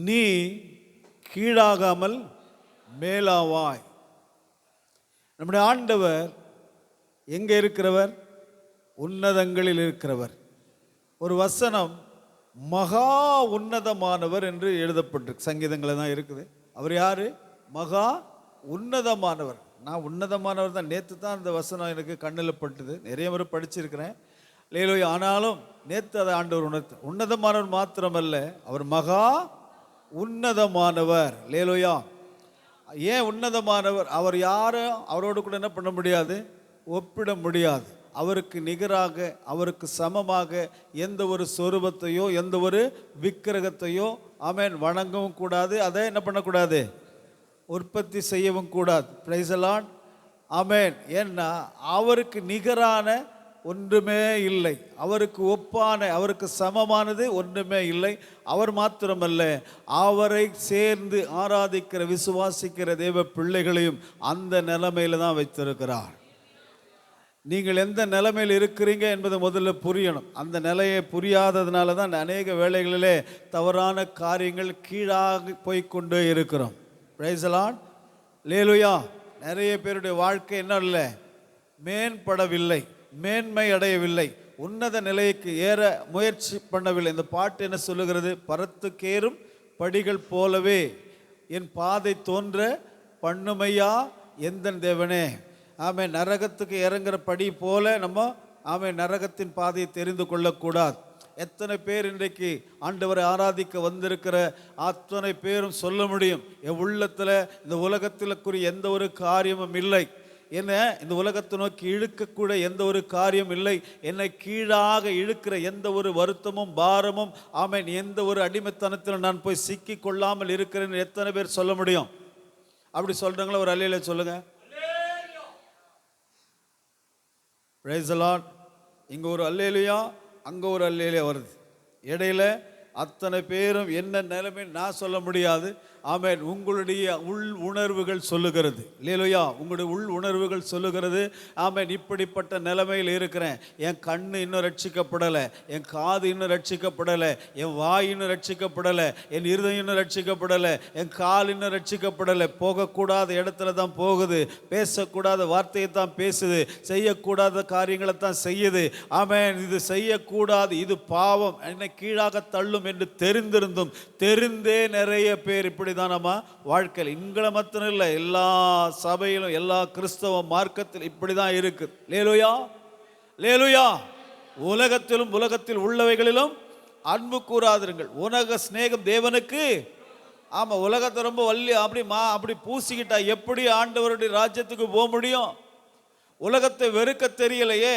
நீ கீழாகாமல் மேலாவாய். நம்முடைய ஆண்டவர் எங்கே இருக்கிறவர்? உன்னதங்களில் இருக்கிறவர். ஒரு வசனம் மகா உன்னதமானவர் என்று எழுதப்பட்டிருக்கு. சங்கீதங்களில் தான் இருக்குது. அவர் யாரு? மகா உன்னதமானவர். நான் உன்னதமானவர் தான். நேற்று தான் அந்த வசனம் எனக்கு கண்ணில் பட்டுது. நிறைய முறை படிச்சிருக்கிறேன். லேலோயா. ஆனாலும் நேற்று அதை ஆண்டவர் உன்னதமானவர் மாத்திரமல்ல, அவர் மகா உன்னதமானவர். லேலோயா. ஏன் உன்னதமானவர்? அவர் யாரும் அவரோடு கூட என்ன பண்ண முடியாது, ஒப்பிட முடியாது. அவருக்கு நிகராக, அவருக்கு சமமாக எந்த ஒரு சொரூபத்தையோ எந்த ஒரு விக்கிரகத்தையோ ஆமென் வணங்கவும் கூடாது. அதை என்ன பண்ணக்கூடாது, உற்பத்தி செய்யவும் கூடாது. Praise the Lord. ஆமென். ஏன்னா அவருக்கு நிகரான ஒன்றுமே இல்லை, அவருக்கு ஒப்பான, அவருக்கு சமமானது ஒன்றுமே இல்லை. அவர் மாத்திரமல்ல, அவரை சேர்ந்து ஆராதிக்கிற விசுவாசிக்கிற தேவ பிள்ளைகளையும் அந்த நிலைமையில தான் வைத்திருக்கிறார். நீங்கள் எந்த நிலைமையில் இருக்கிறீங்க என்பதை முதல்ல புரியணும். அந்த நிலையை புரியாததுனால தான் அநேக வேளைகளிலே தவறான காரியங்கள் கீழாக போய்கொண்டே இருக்கிறோம். Price the Lord. லேலுயா. நிறைய பேருடைய வாழ்க்கை என்ன இல்லை, மேம்படவில்லை, மேன்மை அடையவில்லை, உன்னத நிலைக்கு ஏற முயற்சி பண்ணவில்லை. இந்த பாட்டு என்ன சொல்லுகிறது? பரத்துக்கேறும் படிகள் போலவே என் பாதை தோன்ற பண்ணுமையா எந்த தேவனே. ஆமே. நரகத்துக்கு இறங்குற படி போல நம்ம நரகத்தின் பாதையை தெரிந்து கொள்ளக்கூடாது. எத்தனை பேர் இன்றைக்கு ஆண்டவரை ஆராதிக்க வந்திருக்கிற அத்தனை பேரும் சொல்ல முடியும், என் உள்ளத்தில் இந்த உலகத்திற்குரிய எந்த ஒரு காரியமும் இல்லை, என்ன இந்த உலகத்தை நோக்கி இழுக்கக்கூட எந்த ஒரு காரியம் இல்லை, என்னை கீழாக இழுக்கிற எந்த ஒரு வருத்தமும் பாரமும் ஆமென் எந்த ஒரு அடிமைத்தனத்தில் நான் போய் சிக்கி கொள்ளாமல் இருக்கிறேன்னு எத்தனை பேர் சொல்ல முடியும்? அப்படி சொல்றாங்களா? ஒரு அல்லேலூயா சொல்லுங்க. Price the Lord. இங்கே ஒரு அல்லேலூயா, அங்கே ஒரு அல்லேலூயா வருது. இடையில அத்தனை பேரும் என்ன நிலைமை நான் சொல்ல முடியாது. ஆமென். உங்களுடைய உள் உணர்வுகள் சொல்லுகிறது. அல்லேலூயா. உங்களுடைய உள் உணர்வுகள் சொல்லுகிறது. ஆமென். இப்படிப்பட்ட நிலைமையில் இருக்கிறேன், என் கண்ணு இன்னும் ரட்சிக்கப்படலை, என் காது இன்னும் ரட்சிக்கப்படலை, என் வாய் இன்னும் ரட்சிக்கப்படலை, என் இருதயம் இன்னும் ரட்சிக்கப்படலை, என் கால் இன்னும் ரட்சிக்கப்படலை, போகக்கூடாத இடத்துல தான் போகுது, பேசக்கூடாத வார்த்தையை தான் பேசுது, செய்யக்கூடாத காரியங்களை தான் செய்யுது. ஆமென். இது செய்யக்கூடாது, இது பாவம், என்னை கீழாக தள்ளும் என்று தெரிந்திருந்தும் தெரிந்தே நிறைய பேர் இப்படி தான் நம்ம வாழ்க்கையில், இங்களை மாத்திரம் இல்லை, எல்லா சபையிலும் எல்லா கிறிஸ்தவ மார்க்கத்தில் இப்படி தான் இருக்கு. லேலுயா. லேலுயா. உலகத்திலும் உலகத்தில் உள்ளவைகளிலும் அன்பு கூறாதிருங்கள், உலக சிநேகம் தேவனுக்கு. ஆமா. உலகத்தை ரொம்ப வள்ளி அப்படி பூசிக்கிட்டா எப்படி ஆண்டவருடைய ராஜ்யத்துக்கு போக முடியும்? உலகத்தை வெறுக்க தெரியலையே,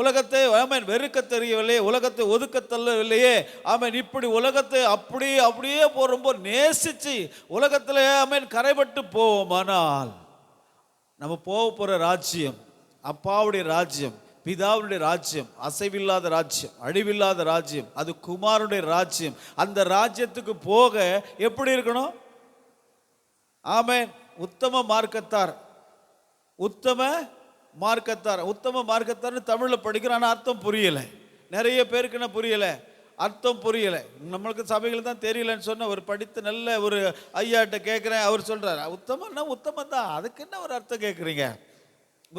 உலகத்தை ஆமென் வெறுக்க தெரியவில்லையே, உலகத்தை ஒதுக்க தள்ளவில்லையே. ஆமென். இப்படி உலகத்தை அப்படியே ரொம்ப நேசிச்சு உலகத்தில் ஆமென் கரைபட்டு போவோமானால் நம்ம போகிற ராஜ்யம் அப்பாவுடைய ராஜ்யம், பிதாவுடைய ராஜ்யம், அசைவில்லாத ராஜ்யம், அழிவில்லாத ராஜ்யம், அது குமாரனுடைய ராஜ்யம். அந்த ராஜ்யத்துக்கு போக எப்படி இருக்கணும்? ஆமென். உத்தம மார்க்கத்தார். உத்தம மார்க்கத்தார். உத்தம மார்க்கத்தார்னு தமிழில் படிக்கிறான், அர்த்தம் புரியலை. நிறைய பேருக்கு என்ன புரியலை, அர்த்தம் புரியலை. நம்மளுக்கு சபைகள் தான் தெரியலன்னு சொன்ன ஒரு படித்த நல்ல ஒரு ஐயாட்ட கேட்குறேன், அவர் சொல்கிறார் உத்தமன்னா உத்தமம் தான், அதுக்கு என்ன ஒரு அர்த்தம் கேட்குறீங்க?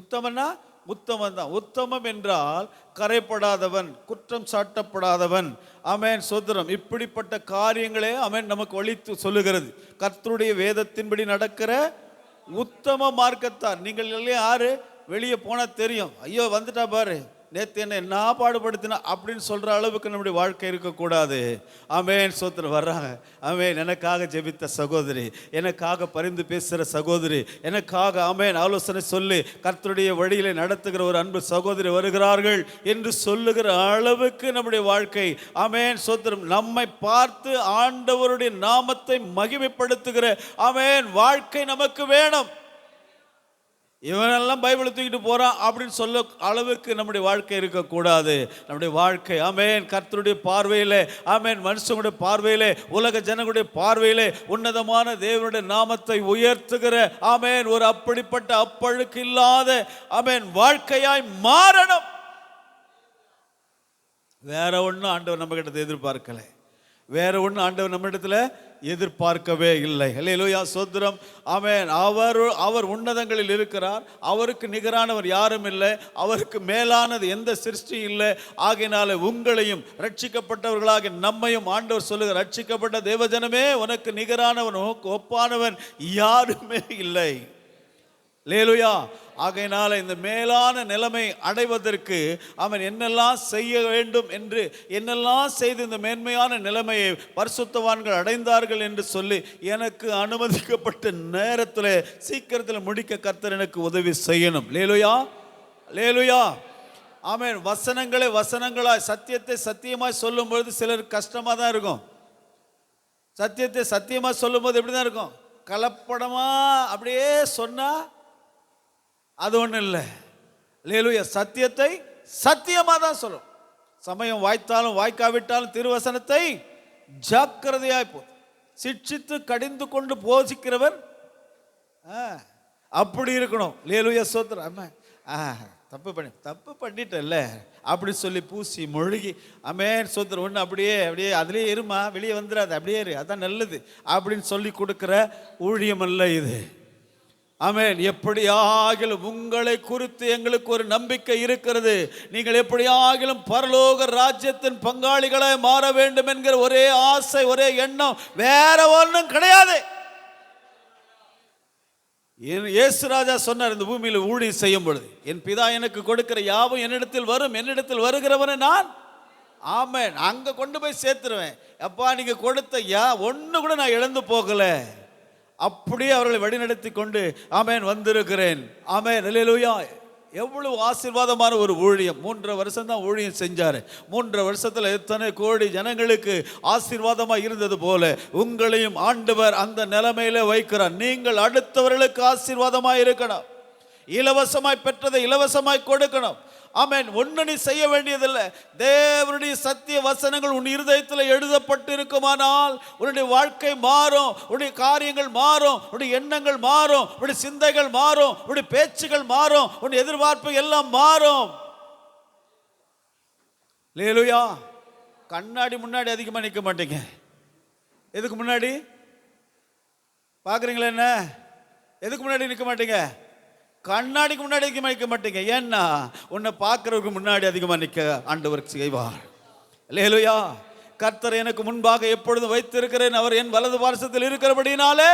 உத்தமன்னா உத்தமம் தான். உத்தமம் என்றால் கரைப்படாதவன், குற்றம் சாட்டப்படாதவன். ஆமென். சோதரம். இப்படிப்பட்ட காரியங்களே ஆமென் நமக்கு வழித்து சொல்லுகிறது. கர்த்தருடைய வேதத்தின்படி நடக்கிற உத்தம மார்க்கத்தார். நீங்கள் இல்லையா யாரு? வெளியே போனால் தெரியும், ஐயோ வந்துட்டா பாரு, நேற்று என்ன பாடுபடுத்தினா அப்படின்னு சொல்கிற அளவுக்கு நம்முடைய வாழ்க்கை இருக்கக்கூடாது. ஆமென். சோத்திரம். வர்றாங்க. ஆமென். எனக்காக ஜெபித்த சகோதரி, எனக்காக பரிந்து பேசுகிற சகோதரி, எனக்காக ஆமென் ஆலோசனை சொல்லி கர்த்தருடைய வழியிலே நடத்துகிற ஒரு அன்பு சகோதரி வருகிறார்கள் என்று சொல்லுகிற அளவுக்கு நம்முடைய வாழ்க்கை ஆமென் சோத்திரம் நம்மை பார்த்து ஆண்டவருடைய நாமத்தை மகிமைப்படுத்துகிற ஆமென் வாழ்க்கை நமக்கு வேணும். இவனெல்லாம் பைபிளை தூக்கிட்டு போகிறான் அப்படின்னு சொல்ல அளவுக்கு நம்முடைய வாழ்க்கை இருக்கக்கூடாது. நம்முடைய வாழ்க்கை ஆமென் கர்த்தருடைய பார்வையில், ஆமென் மனுஷனுடைய பார்வையில், உலக ஜனங்களுடைய பார்வையில் உன்னதமான தேவனுடைய நாமத்தை உயர்த்துகிற ஆமென் ஒரு அப்படிப்பட்ட அப்பழுக்கு இல்லாத ஆமென் வாழ்க்கையாய் மாறணும். வேற ஒன்றும் ஆண்டவர் நம்ம கிட்ட எதிர்பார்க்கலை. வேற ஒன்று ஆண்டவர் நம்மிடத்துல எதிர்பார்க்கவே இல்லை. அல்லேலூயா, ஸ்தோத்திரம். ஆமென். அவர் உன்னதங்களில் இருக்கிறார். அவருக்கு நிகரானவர் யாரும் இல்லை. அவருக்கு மேலானது எந்த சிருஷ்டியும் இல்லை. ஆகையினால உங்களையும் ரட்சிக்கப்பட்டவர்களாக நம்மையும் ஆண்டவர் சொல்லுகிறார், ரட்சிக்கப்பட்ட தேவஜனமே, உனக்கு நிகரானவன் ஒப்பானவன் யாருமே இல்லை. அல்லேலூயா. ஆகையினால இந்த மேலான நிலைமை அடைவதற்கு அவன் என்னெல்லாம் செய்ய வேண்டும் என்று, என்னெல்லாம் செய்து இந்த மேன்மையான நிலைமையை பரிசுத்தவான்கள் அடைந்தார்கள் என்று சொல்லி எனக்கு அனுமதிக்கப்பட்ட நேரத்தில் சீக்கிரத்தில் முடிக்க கர்த்தர் எனக்கு உதவி செய்யணும். அல்லேலூயா, அல்லேலூயா. ஆமென். வசனங்களாய் சத்தியத்தை சத்தியமாய் சொல்லும் பொழுது சிலருக்கு கஷ்டமாக தான் இருக்கும். சத்தியத்தை சத்தியமாக சொல்லும் போது எப்படி தான் இருக்கும், கலப்படமா அப்படியே சொன்னா அது ஒன்றும் இல்லை. அல்லேலூயா. சத்தியத்தை சத்தியமாக தான் சொல்லும். சமயம் வாய்த்தாலும் வாய்க்காவிட்டாலும் திருவசனத்தை ஜாக்கிரதையாய் சிட்சித்து கடிந்து கொண்டு போதிக்கிறவர் அப்படி இருக்கணும். அல்லேலூயா, ஸ்தோத்திரம். தப்பு பண்ணிட்டல்ல அப்படி சொல்லி பூசி மொழிகி ஆமென், ஸ்தோத்திரம். ஒன்று அப்படியே அதுலேயே இருமா, வெளியே வந்துடாது, அப்படியே இரு, அதான் நல்லது அப்படின்னு சொல்லி கொடுக்குற ஊழியம் அல்ல இது. ஆமென். எப்படியாகிலும் உங்களை குறித்து எங்களுக்கு ஒரு நம்பிக்கை இருக்கிறது. நீங்கள் எப்படியாகிலும் பரலோக ராஜ்யத்தின் பங்காளிகளாய் மாற வேண்டும் என்கிற ஒரே ஆசை, ஒரே எண்ணம், வேற ஒன்றும் கிடையாது. இயேசு ராஜா சொன்னார், இந்த பூமியில் ஊழியம் செய்யும் பொழுது என் பிதா எனக்கு கொடுக்கிற யாவும் என்னிடத்தில் வரும், என்னிடத்தில் வருகிறவனை நான் ஆமென் அங்கே கொண்டு போய் சேர்த்துருவேன். அப்பா நீங்க கொடுத்த ஒன்று கூட நான் இழந்து போகல, அப்படியே அவர்களை வழிநடத்தி கொண்டு ஆமென் வந்திருக்கிறேன். ஆமென், அல்லேலூயா. எவ்வளவு ஆசீர்வாதமான ஒரு ஊழியம். 3 வருஷம் தான் ஊழியம் செஞ்சார். 3 வருஷத்தில் எத்தனை கோடி ஜனங்களுக்கு ஆசீர்வாதமாக இருந்தது போல உங்களையும் ஆண்டவர் அந்த நிலைமையில வைக்கிறார். நீங்கள் அடுத்தவர்களுக்கு ஆசீர்வாதமாக இருக்கணும். இலவசமாய் பெற்றதை இலவசமாய் கொடுக்கணும். ஆமென். ஒன்று நீ செய்ய வேண்டியதில்லை. தேவனுடைய சத்திய வசனங்கள் உன் இருதயத்தில் எழுதப்பட்டு இருக்குமானால் உன்னுடைய வாழ்க்கை மாறும், உன்னுடைய காரியங்கள் மாறும், உன்னுடைய எண்ணங்கள் மாறும், உன்னுடைய சிந்தைகள் மாறும், உன்னுடைய பேச்சுகள் மாறும், உன்னுடைய எதிர்பார்ப்பு எல்லாம் மாறும். அல்லேலூயா. கண்ணாடி முன்னாடி அதிகமாக நிற்க மாட்டீங்க. எதுக்கு முன்னாடி பார்க்குறீங்களா? என்ன எதுக்கு முன்னாடி நிற்க மாட்டீங்க? கண்ணாடிக்கு முன்னாடி அதிகமாக நிற்க மாட்டீங்க. ஏன்னா உன்னை பார்க்குறவருக்கு முன்னாடி அதிகமாக நிற்க ஆண்டவர் செய்வார். அல்லேலூயா. கர்த்தர் எனக்கு முன்பாக எப்பொழுதும் வைத்திருக்கிறேன், அவர் என் வலது பார்சத்தில் இருக்கிறபடினாலே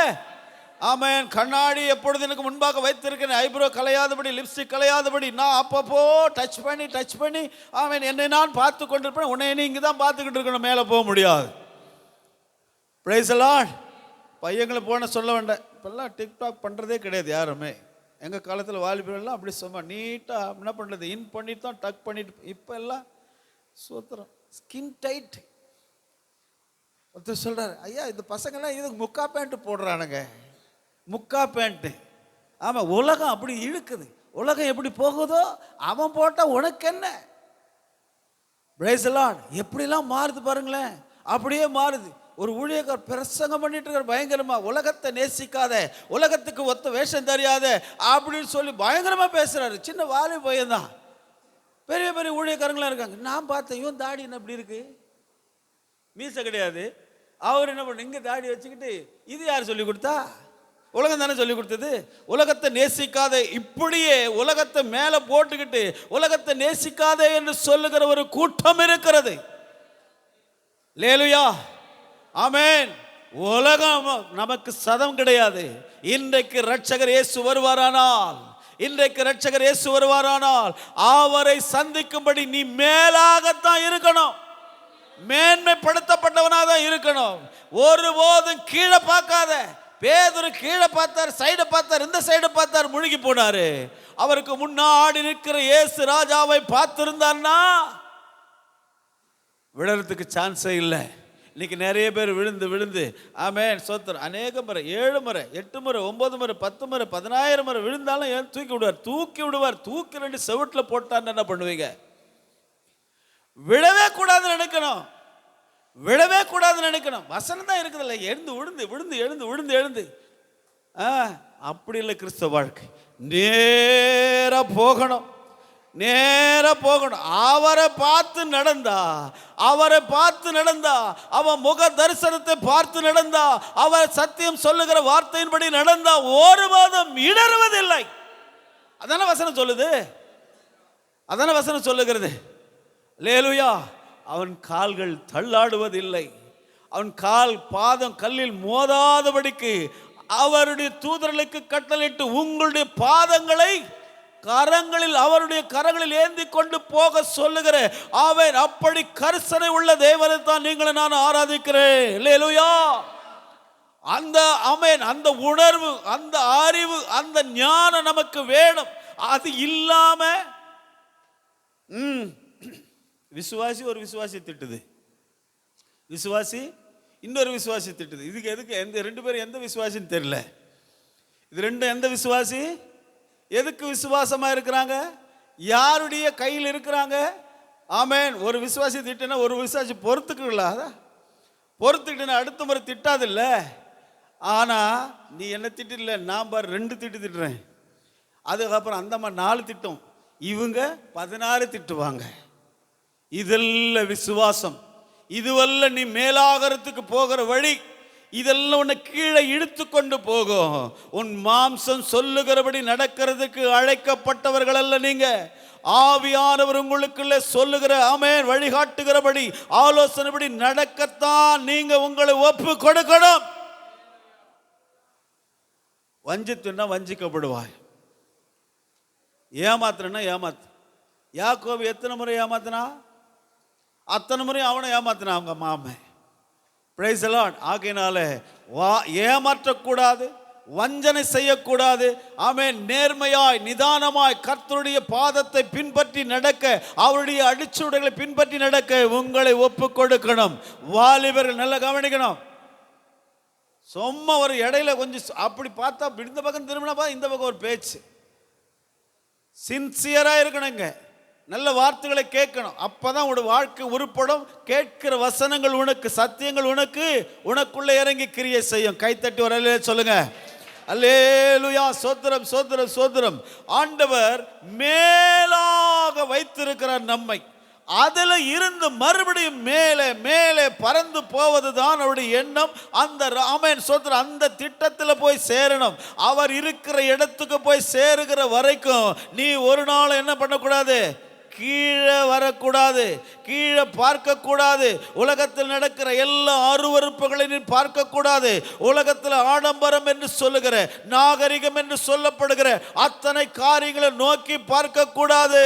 ஆமென். கண்ணாடி எப்பொழுது எனக்கு முன்பாக வைத்திருக்கிறேன். ஐப்ரோ கலையாதபடி, லிப்ஸ்டிக் கலையாதபடி நான் அப்பப்போ டச் பண்ணி ஆமென் என்னை நான் பார்த்து கொண்டிருப்பேன். உன்னை நீ இங்கே தான் பார்த்துக்கிட்டு இருக்கணும், மேலே போக முடியாது. Price the Lord. பையங்களை போன சொல்ல வேண்டாம், இப்பெல்லாம் டிக்டாக் பண்ணுறதே கிடையாது யாருமே. எங்கள் காலத்தில் வாலிபரெல்லாம் அப்படி சும்மா நீட்டாக என்ன பண்ணுறது, இன் பண்ணிட்டு தான் டக் பண்ணிட்டு. இப்போ எல்லாம் சூத்திரம் ஸ்கின் டைட். ஒருத்தர் சொல்கிறார், ஐயா இந்த பசங்கள்லாம் இதுக்கு முக்கா பேண்ட்டு போடுறானுங்க, முக்கா பேண்ட்டு. ஆமாம், உலகம் அப்படி இழுக்குது. உலகம் எப்படி போகுதோ அவன் போட்டால் உனக்கு என்ன? Price the Lord. எப்படிலாம் மாறுது பாருங்களேன், அப்படியே மாறுது. ஒரு ஊழியக்கார் பிரசங்கம் பண்ணிட்டு இருக்கார் பயங்கரமா, உலகத்தை நேசிக்காத, உலகத்துக்கு ஒத்த வேஷம் தெரியாத அப்படின்னு சொல்லி பயங்கரமா பேசுறாரு. சின்ன வாலி பையன்தான். பெரிய பெரிய ஊழியக்காரங்களாம் இருக்காங்க. நான் பார்த்தேன், இவன் தாடி என்ன இப்படி இருக்கு, மீசை கிடையாது. அவர் என்ன பண்ண, இங்க தாடி வச்சுக்கிட்டு, இது யார் சொல்லி கொடுத்தா? உலகம் தானே சொல்லி கொடுத்தது. உலகத்தை நேசிக்காத, இப்படியே உலகத்தை மேலே போட்டுக்கிட்டு உலகத்தை நேசிக்காத என்று சொல்லுகிற ஒரு கூட்டம் இருக்கிறது. அல்லேலூயா. ஆமென். உலகம் நமக்கு சதம் கிடையாது. இன்றைக்கு ரட்சகர் இயேசு வருவாரானால் அவரை சந்திக்கும்படி நீ மேலாகத்தான் இருக்கணும், மேன்மைப்படுத்தப்பட்டவனாக தான் இருக்கணும். ஒருபோதும் கீழே பார்க்காத. பேதுரு கீழே பார்த்தார், சைடை பார்த்தார், இந்த சைடை பார்த்தார், முழுகி போனாரு. அவருக்கு முன்னாடி நிற்கிற இயேசு ராஜாவை பார்த்திருந்தார்னா விழறதுக்கு சான்ஸே இல்லை. இன்னைக்கு நிறைய பேர் விழுந்து ஆமென் சோத்திரம் அநேக முறை 7 முறை 8 முறை 9 முறை 10 முறை 10,000 முறை விழுந்தாலும் ஏன் தூக்கி விடுவார். தூக்கி 2 செவுட்டில் போட்டான்னு என்ன பண்ணுவீங்க? விழவே கூடாதுன்னு நினைக்கணும். வசனம் தான் இருக்குது இல்லை, எழுந்து அப்படி இல்லை கிறிஸ்தவ வாழ்க்கை. நேராக போகணும், நேரா போகணும். அவரை பார்த்து நடந்தா, அவரை பார்த்து நடந்தா, அவன் முக தரிசனத்தை பார்த்து நடந்தா, அவர் சத்தியம் சொல்லுகிற வார்த்தையின்படி நடந்தா ஒருவதும் இடறுவதில்லை. அதான வசனம் சொல்லுது, அதான வசனம் சொல்லுகிறது. அல்லேலூயா. அவன் கால்கள் தள்ளாடுவதில்லை, அவன் கால் பாதம் கல்லில் மோதாதபடிக்கு அவருடைய தூதர்களுக்கு கட்டளையிட்டு உங்களுடைய பாதங்களை கரங்களில், அவருடைய கரங்களில் ஏந்தி கொண்டு போக சொல்லுகிற அவன் அப்படி கரிசனை உள்ள தேவனை தான் நீங்களை நான் ஆராதிக்கிறேன். அல்லேலூயா. அந்த ஆமென், அந்த உணர்வு, அந்த அறிவு, அந்த ஞானம் நமக்கு வேணும். அது இல்லாம விசுவாசி ஒரு விசுவாசி திட்டுது, விசுவாசி இன்னொரு விசுவாசி திட்டுது. இதுக்கு எதுக்கு எந்த ரெண்டு பேரும் எந்த விசுவாசின்னு தெரியல. இது ரெண்டும் எந்த விசுவாசி, எதுக்கு விசுவாசமா இருக்கிறாங்க, யாருடைய கையில் இருக்கிறாங்க? ஆமென். ஒரு விசுவாசி திட்டுனா ஒரு விசுவாசி பொறுத்துக்கல, பொறுத்துக்கிட்டு அடுத்த முறை திட்டாதில்ல. ஆனா நீ என்ன திட்டில்ல, நான் பாரு 2 திட்டுறேன், அதுக்கப்புறம் அந்தம்மா 4 திட்டும், இவங்க 16 திட்டுவாங்க. இதெல்லாம் விசுவாசம். இதுவல்ல நீ மேலாகறதுக்கு போகிற வழி. இதெல்லாம் உன்னை கீழே இழுத்து கொண்டு போகும். உன் மாம்சம் சொல்லுகிறபடி நடக்கிறதுக்கு அழைக்கப்பட்டவர்கள் அல்ல நீங்க. ஆவியானவர் உங்களுக்குள்ள சொல்லுகிற ஆமென் வழிகாட்டுகிறபடி ஆலோசனைப்படி நடக்கத்தான் நீங்க உங்களை ஒப்பு கொடுக்கணும். வஞ்சித்துன்னா வஞ்சிக்கப்படுவாய், ஏமாத்துறன்னா ஏமாத்து. யாக்கோபு எத்தனை முறை ஏமாத்தினா? அத்தனை முறை அவனை ஏமாத்தினா அவங்க மாமன். Price the Lord. ஆகையினால ஏமாற்றக்கூடாது, வஞ்சனை செய்யக்கூடாது. ஆமென். நேர்மையாய் நிதானமாய் கர்த்தருடைய பாதத்தை பின்பற்றி நடக்க, அவருடைய அடிச்சுவடுகளை பின்பற்றி நடக்க உங்களை ஒப்பு கொடுக்கணும். வாலிபர்கள் நல்லா கவனிக்கணும். சும்மா ஒரு இடையில கொஞ்சம் அப்படி பார்த்தா இந்த பக்கம் திரும்பினா இந்த பக்கம் ஒரு பேச்சு. சின்சியரா இருக்கணுங்க, நல்ல வார்த்தைகளை கேட்கணும். அப்பதான் உன் வாழ்க்கை உருப்படும். கேட்கிற வசனங்கள் உனக்கு, சத்தியங்கள் உனக்குள்ள இறங்கி கிரியை செய்யும். கைத்தட்டி ஒரு அல்லேலூயா சொல்லுங்க. அல்லேலூயா. சோத்திரம் சோத்திரம் சோத்திரம். ஆண்டவர் மேலாக வைத்திருக்கிறார் நம்மை. அதில் இருந்து மறுபடியும் மேலே மேலே பறந்து போவது தான் அவருடைய எண்ணம். அந்த ஆமென் சோத்திரம், அந்த திட்டத்தில் போய் சேரணும். அவர் இருக்கிற இடத்துக்கு போய் சேருகிற வரைக்கும் நீ ஒரு நாள் என்ன பண்ணக்கூடாது, கீழே வரக்கூடாது, கீழே பார்க்கக்கூடாது. உலகத்தில் நடக்கிற எல்லா அருவருப்புகளையும் பார்க்கக்கூடாது. உலகத்தில் ஆடம்பரம் என்று சொல்லுகிற, நாகரிகம் என்று சொல்லப்படுகிற அத்தனை காரியங்களை நோக்கி பார்க்கக்கூடாது.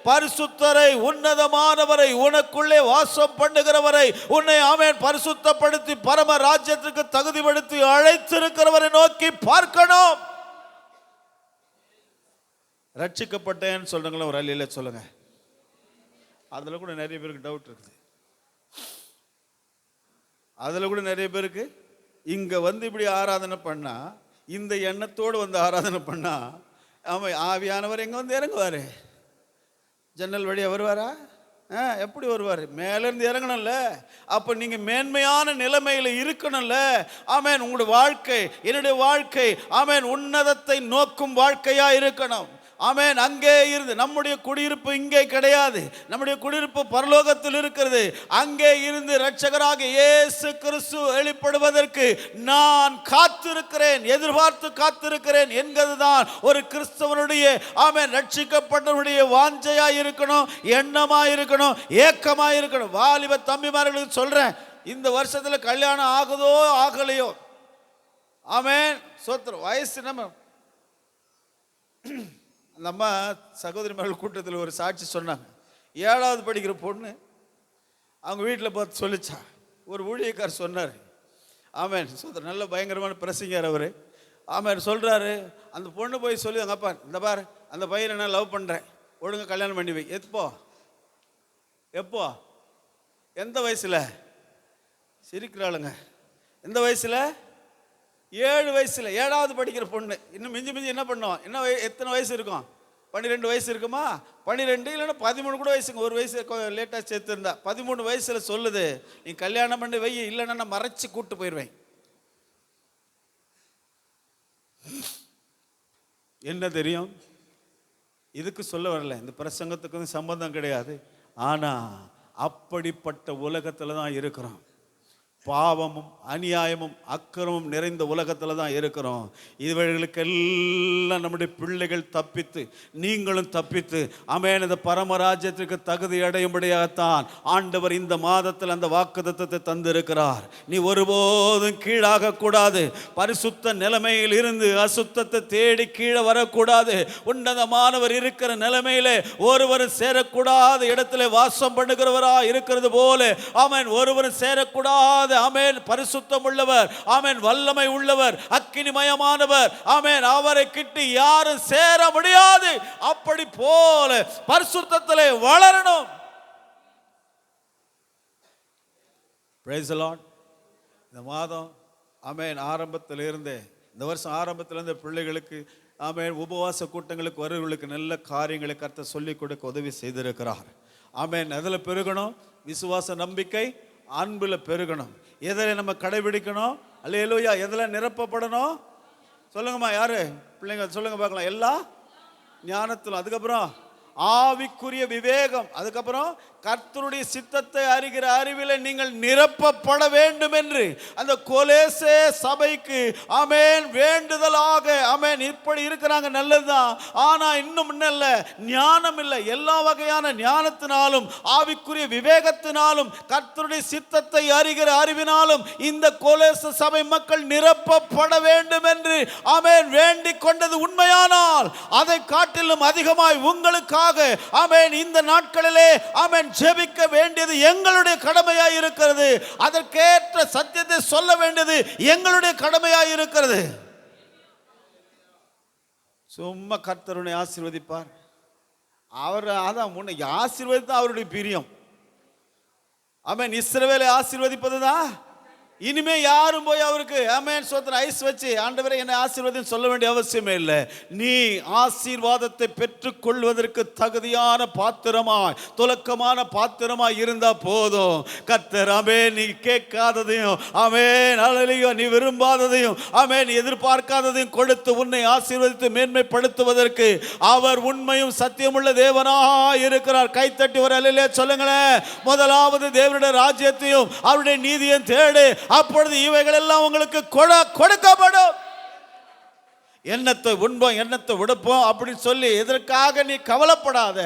பரிசுத்தரை, உன்னதமானவரை, உனக்குள்ளே வாசம் பண்ணுகிறவரை, உன்னை ஆமென் பரிசுத்தப்படுத்தி பரம ராஜ்யத்துக்கு தகுதிப்படுத்தி அழைத்திருக்கிறவரை நோக்கி பார்க்கணும். ரட்சிக்கப்பட்டேன்னு சொல்றீங்களா? ஒரு அல்லேலூயா சொல்லுங்க. அதில் கூட நிறைய பேருக்கு டவுட் இருக்குது. அதில் கூட நிறைய பேருக்கு இங்கே வந்து இப்படி ஆராதனை பண்ணால், இந்த எண்ணத்தோடு வந்து ஆராதனை பண்ணால், ஆமாம் ஆவியானவர் எங்கே வந்து இறங்குவார்? ஜன்னல் வழியாக வருவாரா? எப்படி வருவார்? மேலேருந்து இறங்கணும்ல. அப்போ நீங்கள் மேன்மையான நிலைமையில் இருக்கணும்ல. ஆமேன். உங்களுடைய வாழ்க்கை, என்னுடைய வாழ்க்கை ஆமேன் உன்னதத்தை நோக்கும் வாழ்க்கையாக இருக்கணும். ஆமென். அங்கே இருந்து, நம்முடைய குடியிருப்பு இங்கே கிடையாது, நம்முடைய குடியிருப்பு பரலோகத்தில் இருக்கிறது. அங்கே இருந்து இரட்சகராக இயேசு கிறிஸ்து வெளிப்படுவதற்கு நான் காத்திருக்கிறேன், எதிர்பார்த்து காத்திருக்கிறேன் என்கிறதுதான் ஒரு கிறிஸ்தவனுடைய ஆமென் ரட்சிக்கப்பட்டவனுடைய வாஞ்சையாக இருக்கணும், எண்ணமாக இருக்கணும், ஏக்கமாக இருக்கணும். வாலிப தம்பிமார்களுக்கு சொல்கிறேன், இந்த வருஷத்தில் கல்யாணம் ஆகுதோ ஆகலையோ, ஆமென் சோத்திரம், வயசு நம்ம நம்ம சகோதரி மகள் கூட்டத்தில் ஒரு சாட்சி சொன்னாங்க. 7வது படிக்கிற பொண்ணு அவங்க வீட்டில் பார்த்து சொல்லிச்சா. ஒரு ஊழியக்கார் சொன்னார், ஆமேன் சோதர், நல்ல பயங்கரமான பிரசங்கர் அவர். ஆமேன் சொல்கிறாரு, அந்த பொண்ணு போய் சொல்லி, அவங்க அப்பா இந்த பார், அந்த பையனை நான் லவ் பண்ணுறேன், ஒழுங்காக கல்யாணம் பண்ணி வை. எப்போ எந்த வயசில்? சிரிக்கிறாளுங்க. எந்த வயசில்? 7 வயசில், 7வது படிக்கிற பொண்ணு. இன்னும் மிஞ்சி என்ன பண்ணோம்? என்ன எத்தனை வயசு இருக்கும்? 12 வயசு இருக்குமா? 12 இல்லைன்னா 13 கூட வயசுங்க. ஒரு வயசு லேட்டாக சேர்த்துருந்தா 13 வயசில் சொல்லுது, நீ கல்யாணம் பண்ணி வை, இல்லைன்னா நான் மறைச்சி கூப்பிட்டு போயிடுவேன். என்ன தெரியும்? இதுக்கு சொல்ல வரல, இந்த பிரசங்கத்துக்கு சம்பந்தம் கிடையாது. ஆனா அப்படிப்பட்ட உலகத்துல தான் இருக்கிறோம். பாவமும் அநியாயமும் அக்கிரமும் நிறைந்த உலகத்துல தான் இருக்கிறோம். இவர்களுக்கெல்லாம் நம்முடைய பிள்ளைகள் தப்பித்து, நீங்களும் தப்பித்து, ஆமென், இந்த பரமராஜ்யத்திற்கு தகுதி அடையும்படியாகத்தான் ஆண்டவர் இந்த மாதத்தில் அந்த வாக்குத்தத்தத்தை தந்திருக்கிறார். நீ ஒருபோதும் கீழாக கூடாது. பரிசுத்த நிலைமையில் இருந்து அசுத்தத்தை தேடி கீழே வரக்கூடாது. உன்னதமானவர் இருக்கிற நிலைமையிலே ஒருவரும் சேரக்கூடாத இடத்துல வாசம் பண்ணுகிறவரா இருக்கிறது போல, ஆமென், ஒருவரும் சேரக்கூடாது. ஆமென், பரிசுத்தம் உள்ளவர், ஆமென், வல்லமை உள்ளவர், அக்கினிமயமானவர், ஆமென், அவரை கிட்ட யாரும் சேர முடியாது. அப்படி போல பரிசுத்தத்திலே வளரணும். Price the Lord. இந்த மாதம், ஆமென், ஆரம்பத்திலிருந்தே, இந்த வருஷம் ஆரம்பத்திலிருந்தே பிள்ளைகளுக்கு, ஆமென், உபவாச கூட்டங்களுக்கு வருவர்களுக்கு நல்ல காரியங்களை கர்த்தர் சொல்லிக் கொடுக்க உதவி செய்திருக்கிறார். ஆமென், அதில் பெருகணும். விசுவாச நம்பிக்கை அன்புல பெருகணும். எதில் நம்ம கடைபிடிக்கணும்? அல்லேலூயா. எதில் நிரப்பப்படணும்? சொல்லுங்கம்மா, யாரு பிள்ளைங்க சொல்லுங்க பார்க்கலாம். எல்லா ஞானத்திலும். அதுக்கப்புறம் ஆவிக்குரிய விவேகம். அதுக்கப்புறம் கர்த்தருடைய சித்தத்தை அறிகிற அறிவிலே நீங்கள் நிரப்பப்பட வேண்டும் என்று அந்த கொலோசே சபைக்கு, ஆமென், வேண்டுதலாக, ஆமென், இப்படி இருக்கிறாங்க, நல்லதுதான். ஆனா இன்னும் இல்ல, ஞானம் இல்லை. எல்லா வகையான ஞானத்தினாலும் ஆவிக்குரிய விவேகத்தினாலும் கர்த்தருடைய சித்தத்தை அறிகிற அறிவினாலும் இந்த கொலோசே சபை மக்கள் நிரப்பப்பட வேண்டும் என்று, ஆமென், வேண்டிக் கொண்டது உண்மையானால் அதை காட்டிலும் அதிகமாய் உங்களுக்காக, ஆமென், இந்த நாட்களிலே, ஆமென், ஜெபிக்க வேண்டியது எங்களுடைய கடமையாய் இருக்கிறது. அதற்கேற்ற சத்தியத்தை சொல்ல வேண்டியது எங்களுடைய கடமையாய் இருக்கிறது. சும்மா கர்த்தருனை ஆசீர்வதிப்பார். அவர் அதான் முன்ன ஆசீர்வதித்தான் அவருடைய பிரியம். ஆமென், இஸ்ரவேலை ஆசீர்வதிப்பதுதான். இனிமே யாரும் போய் அவருக்கு, ஆமென், ஸ்தோத்திரம், ஐஸ் வச்சு ஆண்டவரே என்னை ஆசீர்வாதம் சொல்ல வேண்டிய அவசியமே இல்லை. நீ ஆசீர்வாதத்தை பெற்றுக் கொள்வதற்கு தகுதியான பாத்திரமாய், துலக்கமான பாத்திரமாய் இருந்தா போதும். கர்த்தர், ஆமென், நீ கேட்காததையும், ஆமென், அல்லேலூயா, நீ விரும்பாததையும், ஆமென், எதிர்பார்க்காததையும் கொடுத்து உன்னை ஆசீர்வதித்து மேன்மைப்படுத்துவதற்கு அவர் உண்மையும் சத்தியமுள்ள தேவனாய் இருக்கிறார். கைத்தட்டி ஒரு அல்லேலூயா சொல்லுங்களேன். முதலாவது தேவனுடைய ராஜ்யத்தையும் அவருடைய நீதியையும் தேடு, அப்பொழுது இவைகள் எல்லாம் உங்களுக்கு கொடுக்கப்படும். எண்ணத்தை உண்போம், எண்ணத்தை விடுப்போம் அப்படின்னு சொல்லி இதற்காக நீ கவலைப்படாத.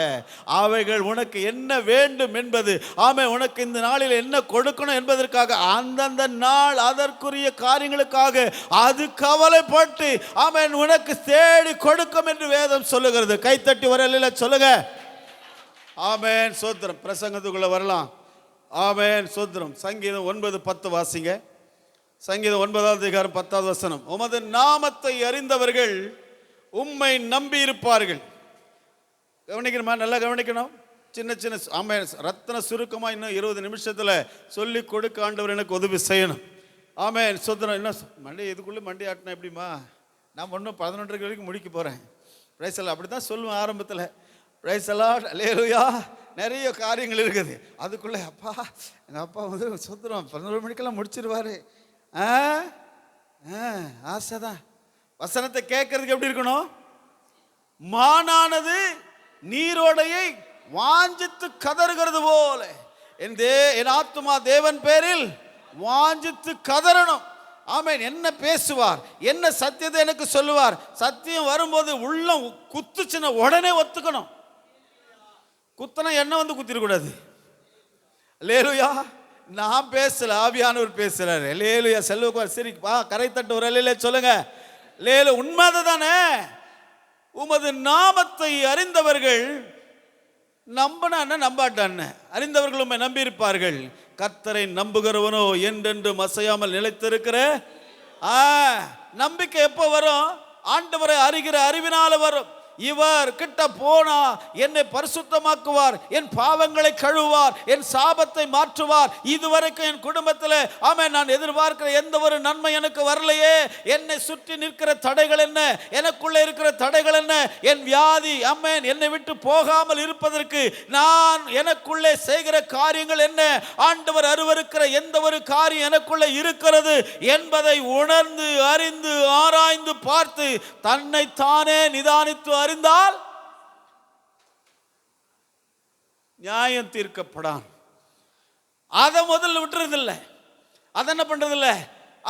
அவைகள் உனக்கு என்ன வேண்டும் என்பது, ஆமென், உனக்கு இந்த நாளில் என்ன கொடுக்கணும் என்பதற்காக அந்தந்த நாள் அதற்குரிய காரியங்களுக்காக அது கவலைப்பட்டு, ஆமென், உனக்கு தேடி கொடுக்கும் என்று வேதம் சொல்லுகிறது. கைத்தட்டி வரல சொல்லுங்க. ஆமென், சோத்திரம். பிரசங்கத்துக்குள்ள வரலாம். ஆமென், சோத்திரம். சங்கீதம் 9:10 வாசிங்க. சங்கீதம் 9ஆம் அதிகாரம் 10வது வசனம். உமது நாமத்தை அறிந்தவர்கள் உம்மை நம்பி இருப்பார்கள். கவனிக்கணுமா? நல்லா கவனிக்கணும். சின்ன சின்ன, ஆமென், ரத்ன சுருக்கமா இன்னும் 20 நிமிஷத்துல சொல்லி கொடுக்க ஆண்டவர் எனக்கு உதவி செய்யணும். ஆமென், சோத்திரம். என்ன மண்டி இதுக்குள்ளே மண்டி ஆட்டினா எப்படிமா? நான் ஒன்றும் 11:30 வரைக்கும் முடிக்க போறேன். பிரைஸ் எல்லாம் அப்படி தான் சொல்லுவேன் ஆரம்பத்தில். பிரைஸ் எல்லாம், அல்லேலூயா. நிறைய காரியங்கள் இருக்குது அதுக்குள்ளே. அப்பா, எங்கள் அப்பா வந்து சுத்திரம் 11 மணிக்கெல்லாம் முடிச்சிருவாரு. ஆசைதான். வசனத்தை கேட்கறதுக்கு எப்படி இருக்கணும்? மானானது நீரோடையை வாஞ்சித்து கதறுகிறது போல என் ஆத்துமா தேவன் பேரில் வாஞ்சித்து கதறணும். ஆமென். என்ன பேசுவார், என்ன சத்தியத்தை எனக்கு சொல்லுவார். சத்தியம் வரும்போது உள்ளம் குத்துச்சுன்னா உடனே ஒத்துக்கணும். குத்தனா என்ன வந்து குத்திடக்கூடாது. அல்லேலூயா. நான் பேசல, ஆவியானவர் பேசுறாரு. அல்லேலூயா. செல்வகுமார் சரி கரை தட்டு ஒரு அல்லேலூயா சொல்லுங்க. லேலு உண்மைதை தானே. உமது நாமத்தை அறிந்தவர்கள் நம்பினான்னு நம்பாட்டான்னு அறிந்தவர்கள் உண்மை நம்பி இருப்பார்கள். கர்த்தரை நம்புகிறவனோ என்றென்றும் அசையாமல் நிலைத்திருக்கிற. நம்பிக்கை எப்போ வரும்? ஆண்டவரை அறிகிற அறிவினால வரும். இவர் கிட்ட போனா என்னை பரிசுத்தமாக்குவார், என் பாவங்களை கழுவார், என் சாபத்தை மாற்றுவார். இதுவரைக்கும் என் குடும்பத்தில், ஆமென், நான் எதிர்பார்க்கிற எந்த ஒரு நன்மை எனக்கு வரலையே. என்னை சுற்றி நிற்கிற தடைகள் என்ன, எனக்குள்ளே இருக்கிற தடைகள் என்ன, என் வியாதி, ஆமென், என்னை விட்டு போகாமல் இருப்பதற்கு நான் எனக்குள்ளே செய்கிற காரியங்கள் என்ன, ஆண்டவர் அருவருக்கிற எந்த ஒரு காரியம் எனக்குள்ளே இருக்கிறது என்பதை உணர்ந்து அறிந்து ஆராய்ந்து பார்த்து தன்னை தானே நிதானித்து அறிந்தால் நியாயம் தீர்க்கப்படான். அதை முதல்ல விட்டுறதில்லை, அதை என்ன பண்றதில்ல,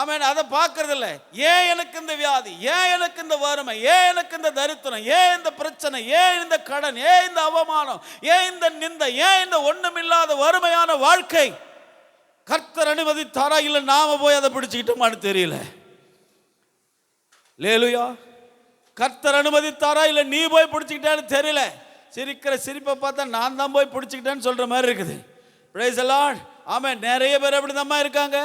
ஆமென், அதை பார்க்கறதில்ல. ஏன் எனக்கு இந்த வியாதி, ஏன் எனக்கு இந்த வறுமை, ஏன் எனக்கு இந்த தரித்திரம், ஏன் இந்த பிரச்சனை, ஏன் இந்த கடன், ஏன் இந்த அவமானம், ஏன் இந்த நிந்தை, ஏன் இந்த ஒண்ணுமில்லாத வறுமையான வாழ்க்கை கர்த்தர் அனுமதித்தாரா இல்லை நாம போய் அதை பிடிச்சுக்கிட்டோமான்னு தெரியல. லேலுயா, கர்த்தர் அனுமதித்தாரா இல்லை நீ போய் பிடிச்சிக்கிட்டான்னு தெரியல. சிரிக்கிற சிரிப்பை பார்த்தா நான் தான் போய் பிடிச்சிக்கிட்டேன்னு சொல்ற மாதிரி இருக்குது. Praise the Lord. ஆமென். நிறைய பேர் அப்படிதாம்மா இருக்காங்க.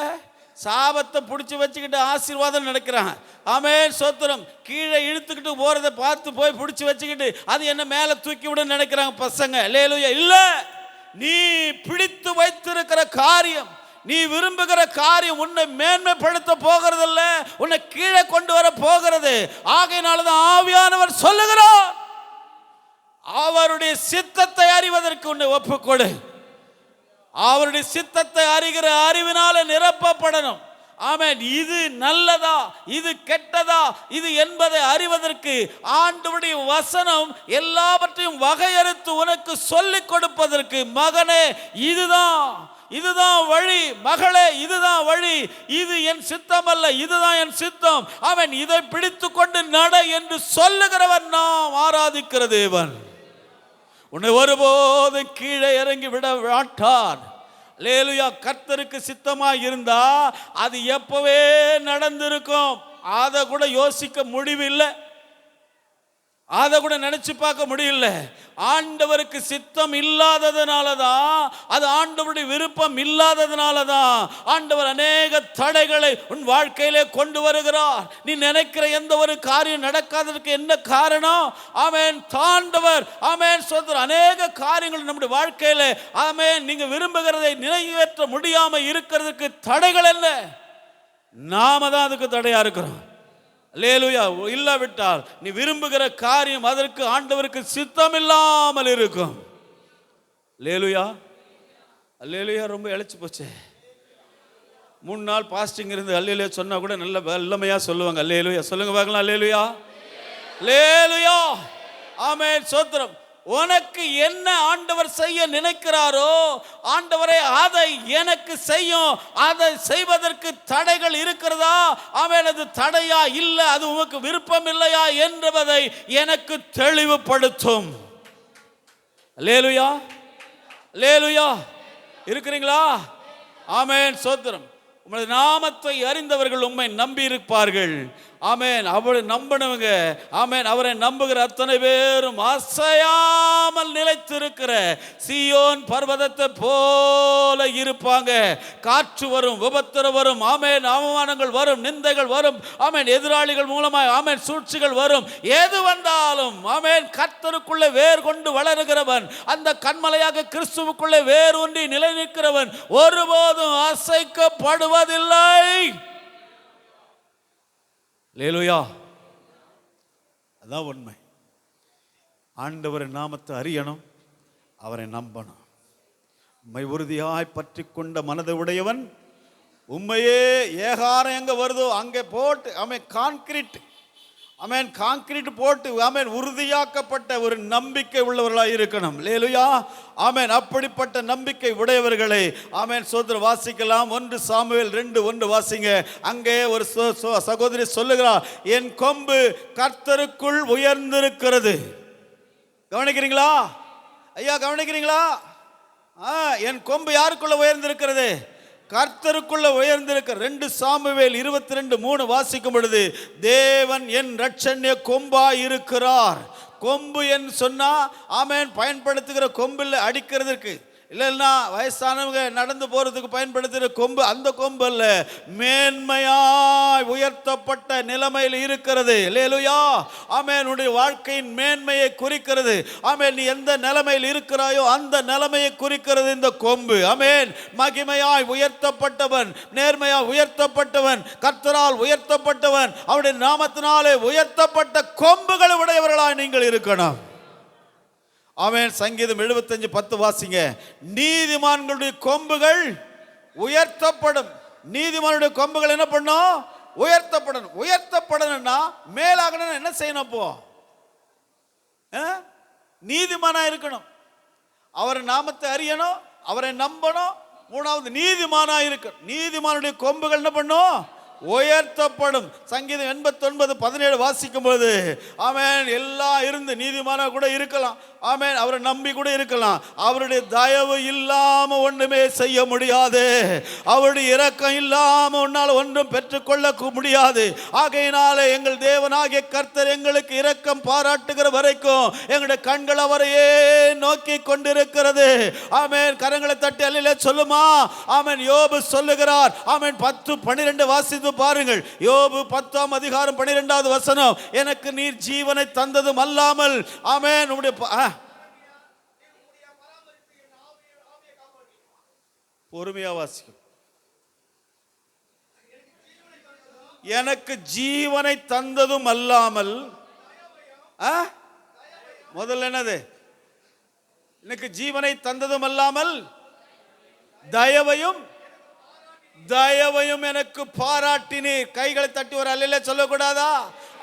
சாபத்தை பிடிச்சி வச்சுக்கிட்டு ஆசீர்வாதம் நடக்கிறாங்க. ஆமென், சோத்திரம். கீழே இழுத்துக்கிட்டு போறதை பார்த்து போய் பிடிச்சி வச்சுக்கிட்டு அது என்ன மேலே தூக்கி விட நினைக்கிறாங்க பசங்க. லேலுயா, இல்ல, நீ பிடித்து வைத்திருக்கிற காரியம், நீ விரும்புகிற காரியம் உன்னை மேன்மைப்படுத்த போகிறதில்ல, உன்னை கீழே கொண்டு வர போகிறது. ஆகையினாலதான் ஆவியானவர் சொல்லுகிறார், அவருடைய சித்தத்தை அறிவதற்கு உன்னை ஒப்புக்கொடு. அவருடைய சித்தத்தை அறிகிற அறிவினால நிரப்பப்படணும். ஆமென். இது நல்லதா, இது கெட்டதா, இது என்பதை அறிவதற்கு ஆண்டவருடைய வசனம் எல்லாவற்றையும் வகையறுத்து உனக்கு சொல்லிக் கொடுப்பதற்கு, மகனே இதுதான் வழி, மகளே இதுதான் வழி, இது என் சித்தம் அல்ல, இதுதான் என் சித்தம், அவன் இதை பிடித்து கொண்டு நட என்று சொல்லுகிறவன் நாம் ஆராதிக்கிற தேவன். உன்னை ஒருபோது கீழே இறங்கி விட மாட்டான். லேலுயா, கர்த்தருக்கு சித்தமாக இருந்தா அது எப்பவே நடந்திருக்கும். அதை கூட யோசிக்க முடிவில்லை, அதை கூட நினைச்சு பார்க்க முடியல. ஆண்டவருக்கு சித்தம் இல்லாததுனால தான், அது ஆண்டவருடைய விருப்பம் இல்லாததுனால தான் ஆண்டவர் அநேக தடைகளை உன் வாழ்க்கையிலே கொண்டு வருகிறார். நீ நினைக்கிற எந்த ஒரு காரியம் நடக்காததற்கு என்ன காரணம்? ஆமென், தாண்டவர். ஆமென், சோதரர். அநேக காரியங்கள் நம்முடைய வாழ்க்கையில, ஆமென், நீங்க விரும்புகிறதை நிறைவேற்ற முடியாம இருக்கிறதுக்கு தடைகள் என்ன? நாம தான் அதுக்கு தடையா இருக்கிறோம். அல்லேலூயா. இல்லாவிட்டால் நீ விரும்புகிற காரியம் அதற்கு ஆண்டவருக்கு சித்தம் இல்லாமல் இருக்கும். அல்லேலூயா, அல்லேலூயா. ரொம்ப இழைச்சு போச்சு. 3 நாள் பாஸ்டிங் இருந்து அல்லேலூயா சொன்னா கூட நல்ல வல்லமையா சொல்லுவாங்க. அல்லேலூயா சொல்லுங்க பார்க்கலாம். அல்லேலூயா, அல்லேலூயா. ஆமென், சோத்திரம். உனக்கு என்ன ஆண்டவர் செய்ய நினைக்கிறாரோ, ஆண்டவரே அதை எனக்கு செய்யும், அதை செய்வதற்கு தடைகள் இருக்கிறதா, ஆமென், அது தடையா இல்லை, அது உனக்கு விருப்பம் இல்லையா என்பதை எனக்கு தெளிவுபடுத்தும். அல்லேலூயா, அல்லேலூயா. இருக்கிறீங்களா? ஆமென், சோத்திரம். உமது நாமத்தை அறிந்தவர்கள் உம்மை நம்பி இருப்பார்கள். ஆமென். அவரை நம்பினவங்க, ஆமென், அவரை நம்புகிற அத்தனை பேரும் அசையாமல் நிலைத்திருக்கிற சீயோன் பர்வதத்தை போல இருப்பாங்க. காற்று வரும், விபத்து வரும், ஆமென், அவமானங்கள் வரும், நிந்தைகள் வரும், ஆமென், எதிராளிகள் மூலமாய், ஆமென், சூழ்ச்சிகள் வரும். எது வந்தாலும், ஆமென், கர்த்தருக்குள்ளே வேர் கொண்டு வளருகிறவன், அந்த கண்மலையாக கிறிஸ்துவுக்குள்ளே வேர் ஒன்றி நிலை நிற்கிறவன் ஒருபோதும் அசைக்கப்படுவதில்லை. அல்லேலூயா. அதான் உண்மை. ஆண்டவரின் நாமத்தை அறியணும், அவரை நம்பணும். உம்மை உறுதியாய் பற்றி கொண்ட மனதை உடையவன் உண்மையே. ஏகாரம் எங்க வருதோ அங்கே போட்டு, ஆமென், கான்கிரீட், ஆமென், கான்கிரீட் போட்டு, ஆமென், உறுதியாக்கப்பட்ட ஒரு நம்பிக்கை உள்ளவர்களாக இருக்கணும். அல்லேலூயா, ஆமென். அப்படிப்பட்ட நம்பிக்கை உடையவர்களை, ஆமென், சோதர வாசிக்கலாம். 1 சாமுவேல் 2:1 வாசிங்க. அங்கே ஒரு சகோதரி சொல்லுகிறார், என் கொம்பு கர்த்தருக்குள் உயர்ந்திருக்கிறது. கவனிக்கிறீங்களா ஐயா? கவனிக்கிறீங்களா? என் கொம்பு யாருக்குள்ள உயர்ந்திருக்கிறது? கர்த்தருக்குள்ள உயர்ந்திருக்க. 2 சாமுவேல் 22:3 வாசிக்கும் பொழுது, தேவன் என் இரட்சண்ய கொம்பா இருக்கிறார். கொம்பு என்று சொன்னா, ஆமென், பயன்படுத்துகிற கொம்பில் அடிக்கிறதுக்கு இல்லைன்னா வயசானவங்க நடந்து போறதுக்கு பயன்படுத்துகிற கொம்பு, அந்த கொம்பு அல்ல, மேன்மையாய் உயர்த்தப்பட்ட நிலைமையில் இருக்கிறது. அல்லேலூயா, ஆமென். உன்னுடைய வாழ்க்கையின் மேன்மையை குறிக்கிறது. ஆமென், நீ எந்த நிலைமையில் இருக்கிறாயோ அந்த நிலைமையை குறிக்கிறது இந்த கொம்பு. ஆமென். மகிமையாய் உயர்த்தப்பட்டவன், நேர்மையாய் உயர்த்தப்பட்டவன், கர்த்தரால் உயர்த்தப்பட்டவன், அவருடைய நாமத்தினாலே உயர்த்தப்பட்ட கொம்புகளை உடையவர்களாய் நீங்கள் இருக்கணும். ஆமென். சங்கீதம் 75:10 வாசிங்க. நீதிமான்களுடைய கொம்புகள் உயர்த்தப்படும். நீதிமானுடைய கொம்புகள் என்ன பண்ணும்? உயர்த்தப்படணும். உயர்த்தப்படணும்னா மேலாகணும். என்ன செய்யணும்? அப்போ நீதிமானா இருக்கணும். அவர் நாமத்தை அறியணும், அவரை நம்பணும். மூணாவது நீதிமானா இருக்க. நீதிமானுடைய கொம்புகள் என்ன பண்ணும்? உயர்த்தப்படும். சங்கீதம் 89:17 வாசிக்கும் போது ஆமென், எல்லாம் இருந்து நீதிமானா கூட இருக்கலாம். ஆமென், அவரை நம்பி கூட இருக்கலாம். அவருடைய தயவு இல்லாம ஒண்ணுமே செய்ய முடியாது. அவருடைய இரக்கம் இல்லாம உன்னால் ஒன்றும் பெற்றுக்கொள்ள முடியாது. ஆகையினாலே எங்கள் தேவனாகிய கர்த்தர் எங்களுக்கு இரக்கம் பாராட்டுகிற வரைக்கும் எங்களுடைய கண்கள் அவரையே நோக்கி கொண்டிருக்கிறது. ஆமென், கரங்களை தட்டி அல்லேலூயா சொல்லுமா? ஆமென். யோபு சொல்லுகிறார். ஆமென், 10:12 வாசித்து பாருங்கள். யோபு 10:12 எனக்கு நீர் ஜீவனை தந்ததும் அல்லாமல் ஆமென் உம்முடைய பொறுமையா வாசிக்கும். எனக்கு ஜீவனை தந்ததும் அல்லாமல் முதல்ல என்னது? எனக்கு ஜீவனை தந்ததும் அல்லாமல் தயவையும் எனக்கு பாராட்டினீர். கைகளை தட்டி ஒரு அல்லேலூயா சொல்லக்கூடாதா?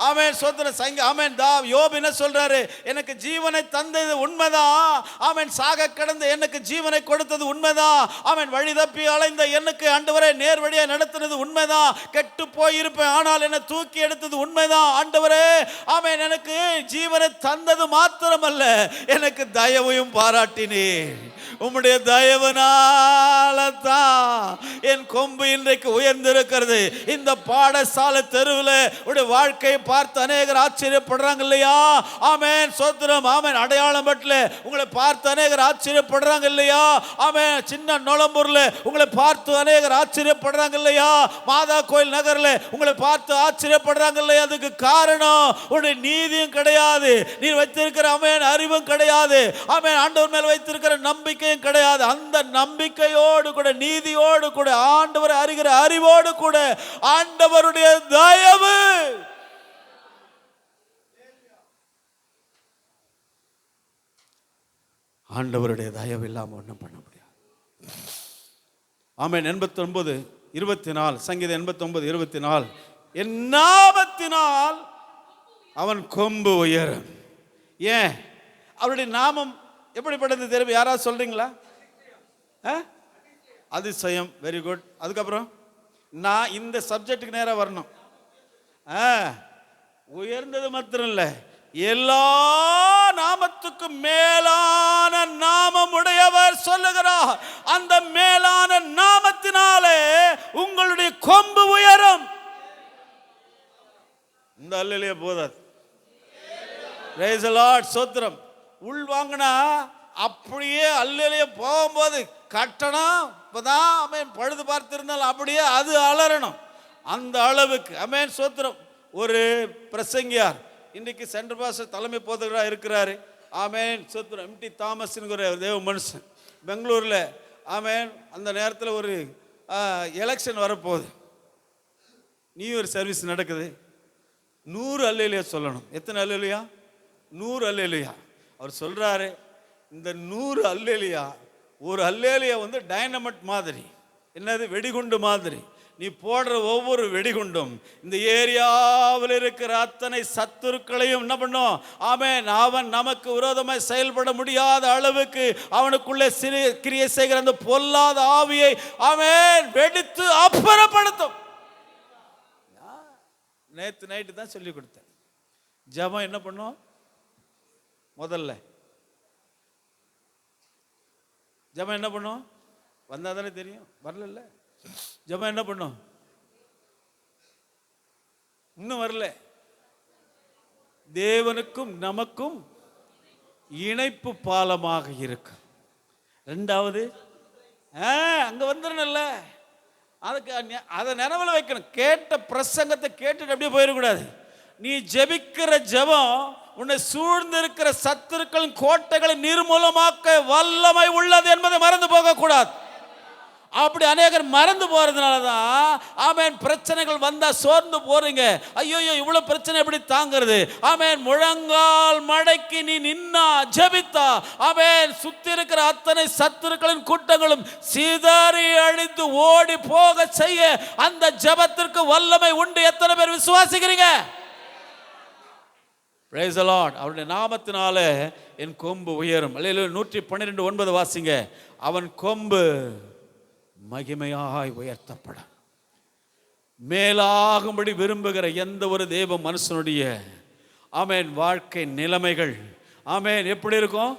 ஆமென், சோத்திரம். ஆமென். யோபு என்ன சொல்றாரு? எனக்கு ஜீவனை தந்தது உண்மைதான். ஆமென், சாக கிடந்த எனக்கு ஜீவனை கொடுத்தது உண்மைதான். ஆமென், வழி தப்பி அலைந்த எனக்கு ஆண்டவரே நேர் வழியை நடத்தினது உண்மைதான். கெட்டு போயிருப்பேன், ஆனால் என்னை தூக்கி எடுத்தது உண்மைதான். ஆண்டவரே ஆமென், எனக்கு ஜீவனை தந்தது மாத்திரமல்ல, எனக்கு தயவையும் பாராட்டினீர். உம்முடைய தயவனால தான் என் கொம்பு இன்றைக்கு உயர்ந்திருக்கிறது. இந்த பாடசாலை தெருவில் உடைய வாழ்க்கையை பார்த்து அநேகர் ஆச்சரியப்படுறாங்க இல்லையா? ஆமென், சோத்திரம். ஆமென், அடையாளம் பட்டல உங்களை பார்த்து அநேகர் ஆச்சரியப்படுறாங்க இல்லையா? ஆமென், சின்ன நொளம்பூர்ல உங்களை பார்த்து அநேகர் ஆச்சரியப்படுறாங்க இல்லையா? மாதா கோயில் நகர்ல உங்களை பார்த்து ஆச்சரியப்படுறாங்க இல்லையா? அதுக்கு காரணம் உன்னுடைய நீதியும் கிடையாது, நீ வைத்திருக்கிற ஆமென் அறிவும் கிடையாது, ஆமென் ஆண்டவர் மேல் வைத்திருக்கிற நம்பிக்கை கிடையாது. அந்த நம்பிக்கையோடு கூட, நீதியோடு கூட, ஆண்டவரை அறிகிற அறிவோடு கூட ஆண்டவருடைய தயவு. ஆண்டவருடைய தயவு இல்லாம ஒன்றும் பண்ண முடியாது. ஆமென். 89:24 சங்கீதம் 89:24 என் நாமத்தினால் அவன் கொம்பு உயரும். ஏன்? அவருடைய நாமம் எப்படிப்பட்டது தெரியும்? யாராவது சொல்றீங்களா? அதிசயம். Very good. அதுக்கப்புறம் நான் இந்த சப்ஜெக்டுக்கு நேராக வரணும். உயர்ந்தது மாத்திரம் இல்லை, எல்லா நாமத்துக்கும் மேலான நாமம் உடையவர் சொல்லுகிறார். அந்த மேலான நாமத்தினாலே உங்களுடைய கொம்பு உயரும். இந்த அல்லேலூயா போதாது. Price the Lord. சோத்திரம். உள் வாங்கினா அப்படியே அல்லேலூயா போகும்போது கட்டணம் இப்பதான் அமேன் பழுது பார்த்திருந்தாலும் அப்படியே அது அலறணும். அந்த அளவுக்கு அமேன் சோத்திரம். ஒரு பிரசங்கியார் இன்றைக்கு சென்ட்ரல் பாஸ்டர் தலைமை போதகராக இருக்கிறாரு. ஆமேன் சோத்திரம். எம்டி தாமஸ்ங்கிற தேவ மனுஷன் பெங்களூரில். ஆமேன். அந்த நேரத்தில் ஒரு எலெக்ஷன் வரப்போகுது, நியூ இயர் சர்வீஸ் நடக்குது. 100 அல்லேலூயா சொல்லணும். எத்தனை அல்லேலூயா? 100 அல்லேலூயா. அவர் சொல்றாரு, இந்த 100 அல்லேலூயா ஒரு அல்லேலூயா வந்து டைனமைட் மாதிரி, என்னது வெடிகுண்டு மாதிரி. நீ போடுற ஒவ்வொரு வெடிகுண்டும் இந்த ஏரியாவில் இருக்கிற அத்தனை சத்துருக்களையும் என்ன பண்ணும்? ஆமென். அவன் நமக்கு விரோதமாய் செயல்பட முடியாத அளவுக்கு அவனுக்குள்ளே கிரியை செய்கிற அந்த பொல்லாத ஆவியை ஆமென் வெடித்து அப்புறப்படுத்தும். நேற்று நைட்டு தான் சொல்லி கொடுத்தேன். ஜெபம் என்ன பண்ணும்? முதல்ல ஜெபம் என்ன பண்ணும்? வந்தா தானே தெரியும், வரல. ஜெபம் என்ன பண்ணும்? இன்னும் வரல. தேவனுக்கும் நமக்கும் இணைப்பு பாலமாக இருக்கு. ரெண்டாவது அங்க வந்துடணும்ல, அதுக்கு அதை நினைவில் வைக்கணும். கேட்ட பிரசங்கத்தை கேட்டுட்டு அப்படியே போயிடக்கூடாது. நீ ஜெபிக்கிற ஜெபம் உன்னை சூழ்ந்து இருக்கிற சத்துருக்களின் கோட்டைகளை நிர்மூலமாக்க வல்லமை உள்ளது என்பதை மறந்து போக கூடாது. அப்படி அநேகர் மறந்து போறதுனால தான் ஆமென் பிரச்சனைகள் வந்தா சோர்ந்து போறீங்க. ஐயோ இவ்வளவு பிரச்சனை எப்படி தாங்கிறது? ஆமென். முழங்கால் மடக்கி நீ நின்னா ஜெபித்தா ஆமென் சுத்தி இருக்கிற அத்தனை சத்துருக்களின் கூட்டங்களும் சிதறி அழிந்து ஓடி போக செய்ய அந்த ஜெபத்திற்கு வல்லமை உண்டு. எத்தனை பேர் விசுவாசிக்கிறீங்க? Praise the Lord. அவருடைய நாமத்தினால என் கொம்பு உயரும். அல்லேலூயா. 112:9 வாசிங்க. அவன் கொம்பு மகிமையாய் உயர்த்தப்படும். மேலாகும்படி விரும்புகிற எந்த ஒரு தேவ மனுஷனுடைய ஆமென் வாழ்க்கை நிலைமைகள் ஆமென் எப்படி இருக்கும்?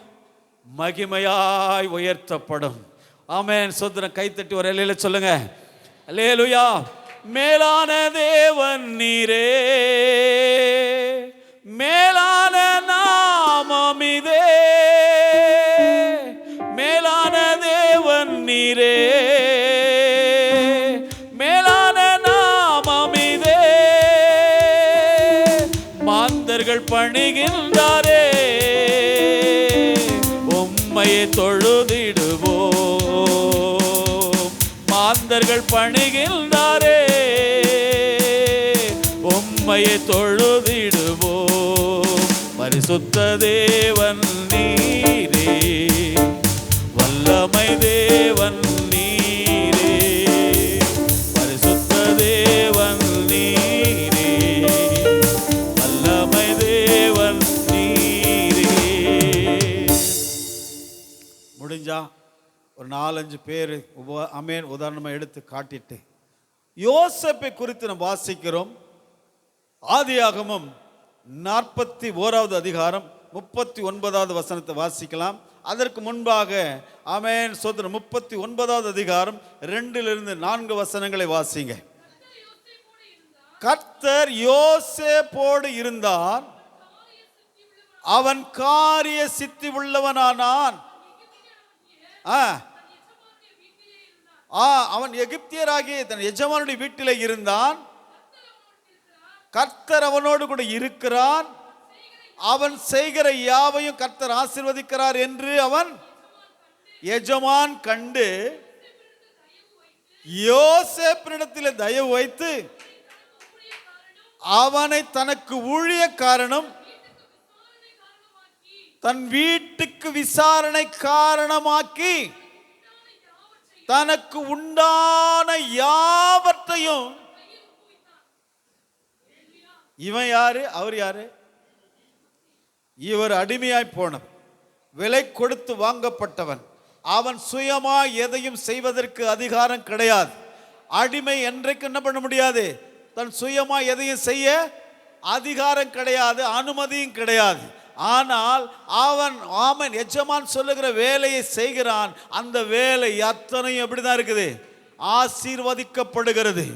மகிமையாய் உயர்த்தப்படும். ஆமென். சோத்திரம். கைத்தட்டி ஒரு அல்லேலூயா சொல்லுங்க. அல்லேலூயா. மேலான தேவன் நீரே, மேலான நாமம் இதே, மேலான தேவன் நீரே, மேலான நாமம் இதே, மாந்தர்கள் பணிகின்றாரே, உம்மையை தொழுதிடுவோம். மாந்தர்கள் பணிகின்றாரே, உம்மையை தொழுதிடுவோம். பரிசுத்த தேவன் நீரே, வல்லமை தேவன் நீரே, பரிசுத்த தேவன் நீரே, வல்லமை தேவன் நீரே. முடிஞ்சா ஒரு 4-5 பேர் ஆமென் உதாரணமாக எடுத்து காட்டிட்டு யோசேப்பை குறித்து நாம் வாசிக்கிறோம். ஆதியாகமம் 41வது அதிகாரம் 39வது வசனத்தை வாசிக்கலாம். அதற்கு முன்பாக ஆமென் சோதரன் 39வது அதிகாரம் 2-4 வசனங்களை வாசிங்க. கர்த்தர் யோசேப்போடு இருந்தார், அவன் காரிய சித்தி உள்ளவனானான். அவன் எகிப்தியராகிய தன் எஜமானுடைய வீட்டிலே இருந்தான். கர்த்தர் அவனோடு கூட இருக்கிறான், அவன் செய்கிற யாவையும் கர்த்தர் ஆசீர்வதிக்கிறார் என்று அவன் எஜமான் கண்டு யோசேப்பினிடத்திலே தயவு வைத்து அவனை தனக்கு ஊழியக்காரனும் தன் வீட்டுக்கு விசாரணை காரணமாக்கி தனக்கு உண்டான யாவற்றையும். இவன் யாரு? அவர் யாரு? இவர் அடிமையாய் போனவன், விலை கொடுத்து வாங்கப்பட்டவன். அவன் சுயமாய் எதையும் செய்வதற்கு அதிகாரம் கிடையாது. அடிமை என்றைக்கு என்ன பண்ண முடியாது? தன் சுயமாய் எதையும் செய்ய அதிகாரம் கிடையாது, அனுமதியும் கிடையாது. ஆனால் அவன் ஆமன் எஜமான் சொல்லுகிற வேலையை செய்கிறான். அந்த வேலை அத்தனையும் எப்படிதான் இருக்குது? ஆசீர்வதிக்கப்படுகிறது.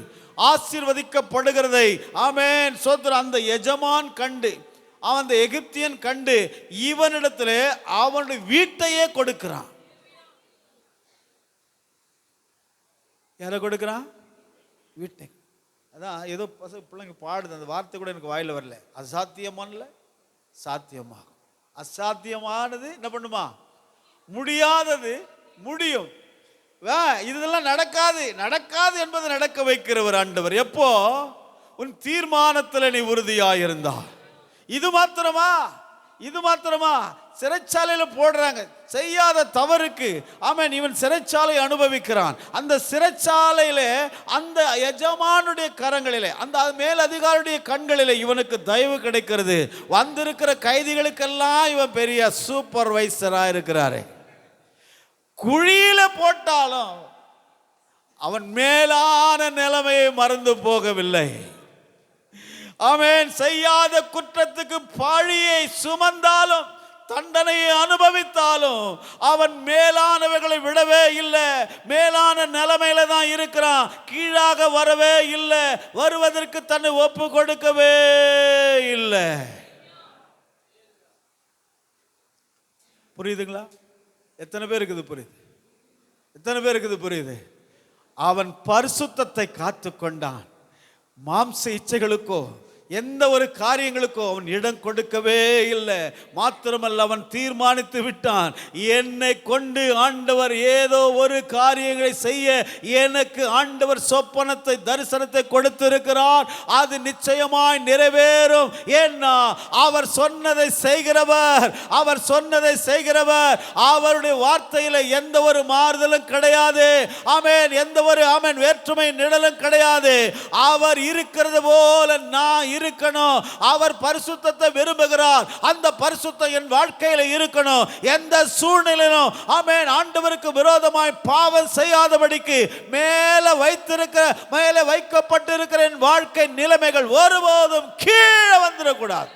ஆசீர்வதிக்கப்படுகிறதை ஆமென் சோதரன் அந்த எஜமான் கண்டு, அந்த எகிப்தியன் கண்டு இவனிடத்தில் அவனுடைய வீட்டையே கொடுக்கிறான். யாரை கொடுக்கிறான்? வீட்டை. அதான் ஏதோ பிள்ளைங்க பாடுது, அந்த வார்த்தை கூட எனக்கு வாயில வரல. அசாத்தியமான சாத்தியமாகும். அசாத்தியமானது என்ன பண்ணுமா? முடியாதது முடியும். இதெல்லாம் நடக்காது நடக்காது என்பதை நடக்க வைக்கிறவர் ஆண்டவர். எப்போ? உன் தீர்மானத்தில் நீ உறுதியாயிருந்தா. இது மாத்திரமா? இது மாத்திரமா? சிறைச்சாலையில் போடுறாங்க செய்யாத தவறுக்கு. ஆமென். இவன் சிறைச்சாலை அனுபவிக்கிறான். அந்த சிறைச்சாலையில அந்த எஜமானுடைய கரங்களிலே, அந்த மேல் அதிகாரியுடைய கண்களிலே இவனுக்கு தயவு கிடைக்கிறது. வந்திருக்கிற கைதிகளுக்கெல்லாம் இவன் பெரிய சூப்பர்வைசரா இருக்கிறாரு. குழியில போட்டாலும் அவன் மேலான நிலைமையை மறந்து போகவில்லை. ஆமென். செய்யாத குற்றத்துக்கு பழியை சுமந்தாலும் தண்டனையை அனுபவித்தாலும் அவன் மேலானவைகளை விடவே இல்லை. மேலான நிலைமையில தான் இருக்கிறான். கீழாக வரவே இல்லை. வருவதற்கு தன்னை ஒப்பு கொடுக்கவே இல்லை. புரியுதுங்களா? எத்தனை பேருக்கு இது புரியுது? எத்தனை பேருக்கு இது புரியுது? அவன் பரிசுத்தத்தை காத்து கொண்டான். மாம்ச இச்சைகளுக்கோ எந்த ஒரு காரியங்களுக்கோ அவன் இடம் கொடுக்கவே இல்லை. மாத்திரமல்ல, அவன் தீர்மானித்து விட்டான், என்னை கொண்டு ஆண்டவர் ஏதோ ஒரு காரியங்களை செய்ய எனக்கு ஆண்டவர் சொப்பனத்தை தரிசனத்தை கொடுத்திருக்கிறார். அது நிச்சயமாய் நிறைவேறும். ஏன்னா அவர் சொன்னதை செய்கிறவர், அவர் சொன்னதை செய்கிறவர். அவருடைய வார்த்தையில எந்த ஒரு மாறுதலும் கிடையாது. ஆமென். எந்த ஒரு ஆமென் வேற்றுமை நிழலும் கிடையாது. அவர் இருக்கிறது போல நான் இருக்கணும். அவர் பரிசுத்தத்தை விரும்புகிறார். அந்த பரிசுத்தம் என் வாழ்க்கையில இருக்கணும். எந்த சூழ்நிலையிலும் ஆமென் ஆண்டவருக்கு விரோதமாய் பாவம் செய்யாதபடிக்கு மேலே வைக்கப்பட்டிருக்கிற என் வாழ்க்கை நிலைமைகள் ஒருபோதும் கீழே வந்துடக்கூடாது.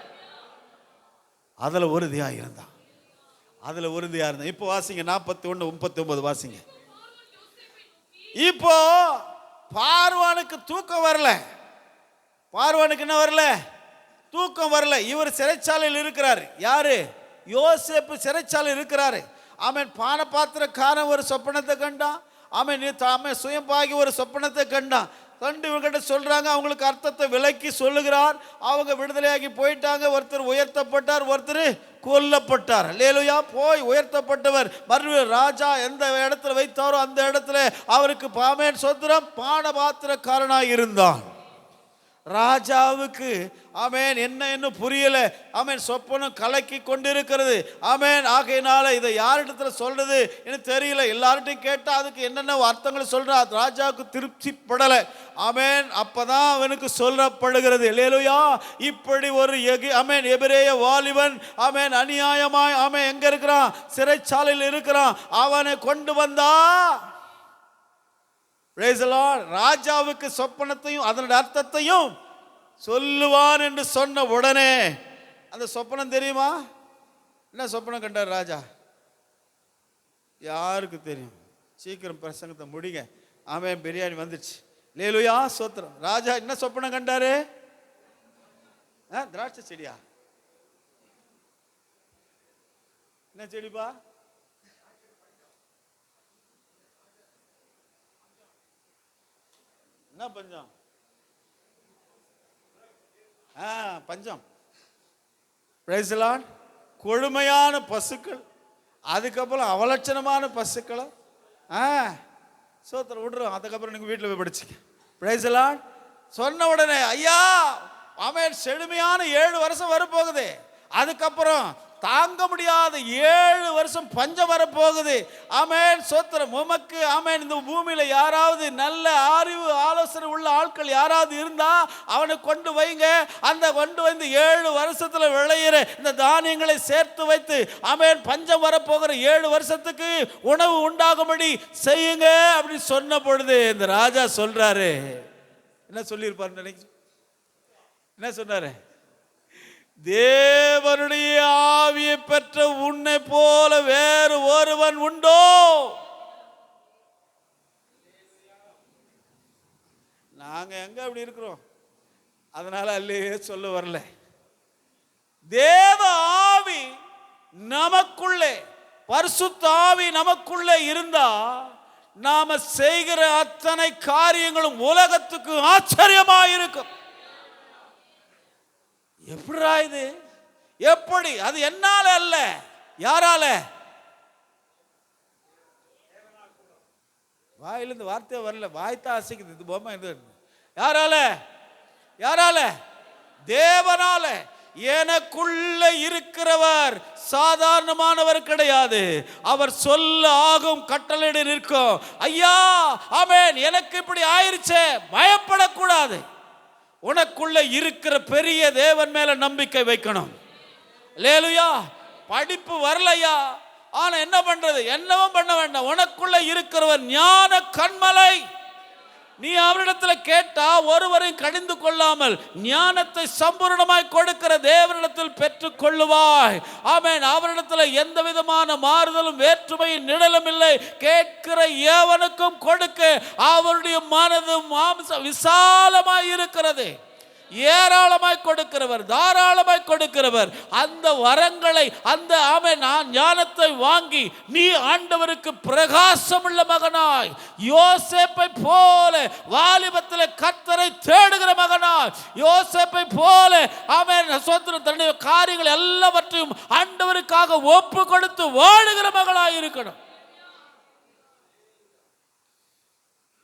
அதுல உறுதியா இருந்தான். இப்போ வாசிங்க 41:39 வாசிங்க. இப்போ பார்வானுக்கு தூக்கம் வரல. பார்வானுக்கு என்ன வரல? தூக்கம் வரல. இவர் சிறைச்சாலையில் இருக்கிறார். யாரு? யோசேப்பு சிறைச்சாலையில் இருக்கிறாரு. ஆமென். பானபாத்திரக்காரன் ஒரு சொப்பனத்தை கண்டான். ஆமென். சுயம்பாகி ஒரு சொப்பனத்தை கண்டான். கண்டு இவர்கிட்ட சொல்றாங்க. அவங்களுக்கு அர்த்தத்தை விளக்கி சொல்லுகிறார். அவங்க விடுதலையாகி போயிட்டாங்க. ஒருத்தர் உயர்த்தப்பட்டார், ஒருத்தர் கொல்லப்பட்டார். அல்லேலூயா. போய் உயர்த்தப்பட்டவர் மறுபடியும் ராஜா எந்த இடத்துல வைத்தாரோ அந்த இடத்துல அவருக்கு ஆமென் சொத்திரம் பானபாத்திரக்காரனாய் இருந்தான். ராஜாவுக்கு ஆமென் என்ன புரியல. ஆமென் சொப்பனம் கலக்கி கொண்டிருக்கிறது. ஆமென். ஆகையினால இதை யாரிடத்துல சொல்றது எனக்கு தெரியல. எல்லார்ட்டையும் கேட்டா அதுக்கு என்னென்ன அர்த்தங்களை சொல்றா. ராஜாவுக்கு திருப்திப்படலை. ஆமென். அப்பதான் அவனுக்கு சொல்லப்படுகிறது. அல்லேலூயா. இப்படி ஒரு ஆமென் எபிரேய வாலிபன் ஆமென் அநியாயமாய் ஆமென் எங்க இருக்கிறான்? சிறைச்சாலையில் இருக்கிறான். அவனை கொண்டு வந்தா ராஜாவுக்கு சொப்பனத்தையும் அதனுடைய அர்த்தத்தையும் சொல்லுவான் என்று சொன்ன உடனே அந்த சொப்பனம் தெரியுமா? என்ன சொப்பனம் கண்டார் ராஜா? யாருக்கு தெரியும்? சீக்கிரம் பிரசங்கத்தை முடிங்க. ஆமென். பிரியாணி வந்துச்சு. அல்லேலூயா ஸ்தோத்திரம். ராஜா என்ன சொப்பனம் கண்டாரு? திராட்சை செடியா? என்ன செடிப்பா? என்ன பஞ்சம்? பஞ்சம். Price the Lord. கொழுமையான பசுக்கள், அதுக்கப்புறம் அவலட்சணமான பசுக்களை சோத்திரம் விடுறோம். அதுக்கப்புறம் நீங்க வீட்டில் போய் படிச்சுக்க. Price the Lord. சொன்ன உடனே ஐயா ஆமென் செழுமையான 7 வருஷம் வரப்போகுது. அதுக்கப்புறம் தாங்க முடியாத 7 வருஷம் பஞ்சம் வரப்போகுது. ஆமென் சோத்திரம். உமக்கு ஆமென் இந்த பூமியில யாராவது நல்ல அறிவு ஆலோசனை உள்ள ஆட்கள் யாராவது இருந்தா அவனை கொண்டு வைங்க. அந்த கொண்டு வந்து 7 வருஷத்துல விளையிற இந்த தானியங்களை சேர்த்து வைத்து ஆமென் பஞ்சம் வரப்போகிற 7 வருஷத்துக்கு உணவு உண்டாகும்படி செய்யுங்க அப்படி சொன்ன பொழுது இந்த ராஜா சொல்றாரு. என்ன சொல்லியிருப்பாரு நினைச்சு? என்ன சொன்னாரு? தேவனுடைய ஆவியை பெற்ற உன்னை போல வேறு ஒருவன் உண்டோ? நாங்க எங்க அப்படி இருக்கிறோம்? அதனால அல்லையே சொல்ல வரல. தேவ ஆவி நமக்குள்ளே, பரிசுத்த ஆவி நமக்குள்ளே இருந்தா நாம செய்கிற அத்தனை காரியங்களும் உலகத்துக்கு ஆச்சரியமாயிருக்கும். எப்படிரா இது? எப்படி? அது என்னால அல்ல. யாரால? வாயிலிருந்து வார்த்தை வரல. வாய்த்தான் அசைக்குது. இது பொம்மை இது. யாரால? யாரால? தேவனால. எனக்குள்ள இருக்கிறவர் சாதாரணமானவர் கிடையாது. அவர் சொல்ல ஆகும், கட்டளையிட நிற்கும். ஐயா ஆமென் எனக்கு இப்படி ஆயிருச்சே, பயப்படக்கூடாது. உனக்குள்ள இருக்கிற பெரிய தேவன் மேல நம்பிக்கை வைக்கணும். அல்லேலூயா. படிப்பு வரலையா? ஆனா என்ன பண்றது? என்னவும் பண்ண வேண்டாம். உனக்குள்ள இருக்கிறவர் ஞான கண்மலை. நீ அவரிடத்தில் கேட்டா ஒருவரையும் கடிந்து கொள்ளாமல் ஞானத்தை சம்பூர்ணமாய் கொடுக்கிற தேவனிடத்தில் பெற்றுக் கொள்ளுவாய். ஆமென். அவரிடத்தில் எந்த விதமான மாறுதலும் வேற்றுமையின் நிழலும் இல்லை. கேட்கிற எவனுக்கும் கொடுக்க அவருடைய மனதும் மாம்சம் விசாலமாய் இருக்கிறது. ஏராளமாய் கொடுக்கிறவர், தாராளமாய் கொடுக்கிறவர். அந்த வரங்களை அந்த ஞானத்தை வாங்கி நீ ஆண்டவருக்கு பிரகாசம் உள்ள மகனாய், யோசேப்பை போல வாலிபத்தில் கர்த்தரை தேடுகிற மகனாய், யோசேப்பை போல தன்னுடைய காரியங்கள் எல்லாவற்றையும் ஆண்டவருக்காக ஒப்பு கொடுத்து வாழுகிற மகனாய் இருக்கணும்.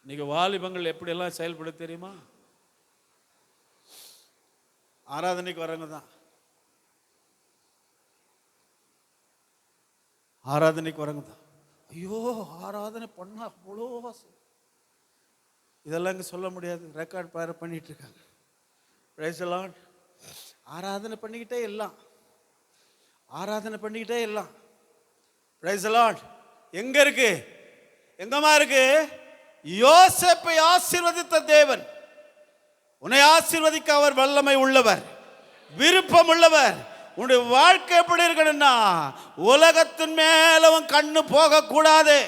இன்னைக்கு வாலிபங்கள் எப்படி எல்லாம் செயல்பட தெரியுமா? ஆராதனைக்கு வரவங்க தான். ஆராதனைக்கு வரவங்க தான். ஐயோ ஆராதனை பண்ணா அவ்வளோ இதெல்லாம் இங்கே சொல்ல முடியாது. ரெக்கார்ட் பண்ணிட்டு இருக்காங்க. Price the Lord. ஆராதனை பண்ணிக்கிட்டே எல்லாம், ஆராதனை பண்ணிக்கிட்டே எல்லாம். Price the Lord. எங்க இருக்கு? எங்கம்மா இருக்கு? யோசேப்பை ஆசீர்வதித்த தேவன் உன்னை ஆசீர்வதிக்க அவர் வல்லமை உள்ளவர், விருப்பம் உள்ளவர். உன்னுடைய வாழ்க்கை எப்படி இருக்கணும்னா, உலகத்தின் மேல உன் கண்ணு போக கூடாது.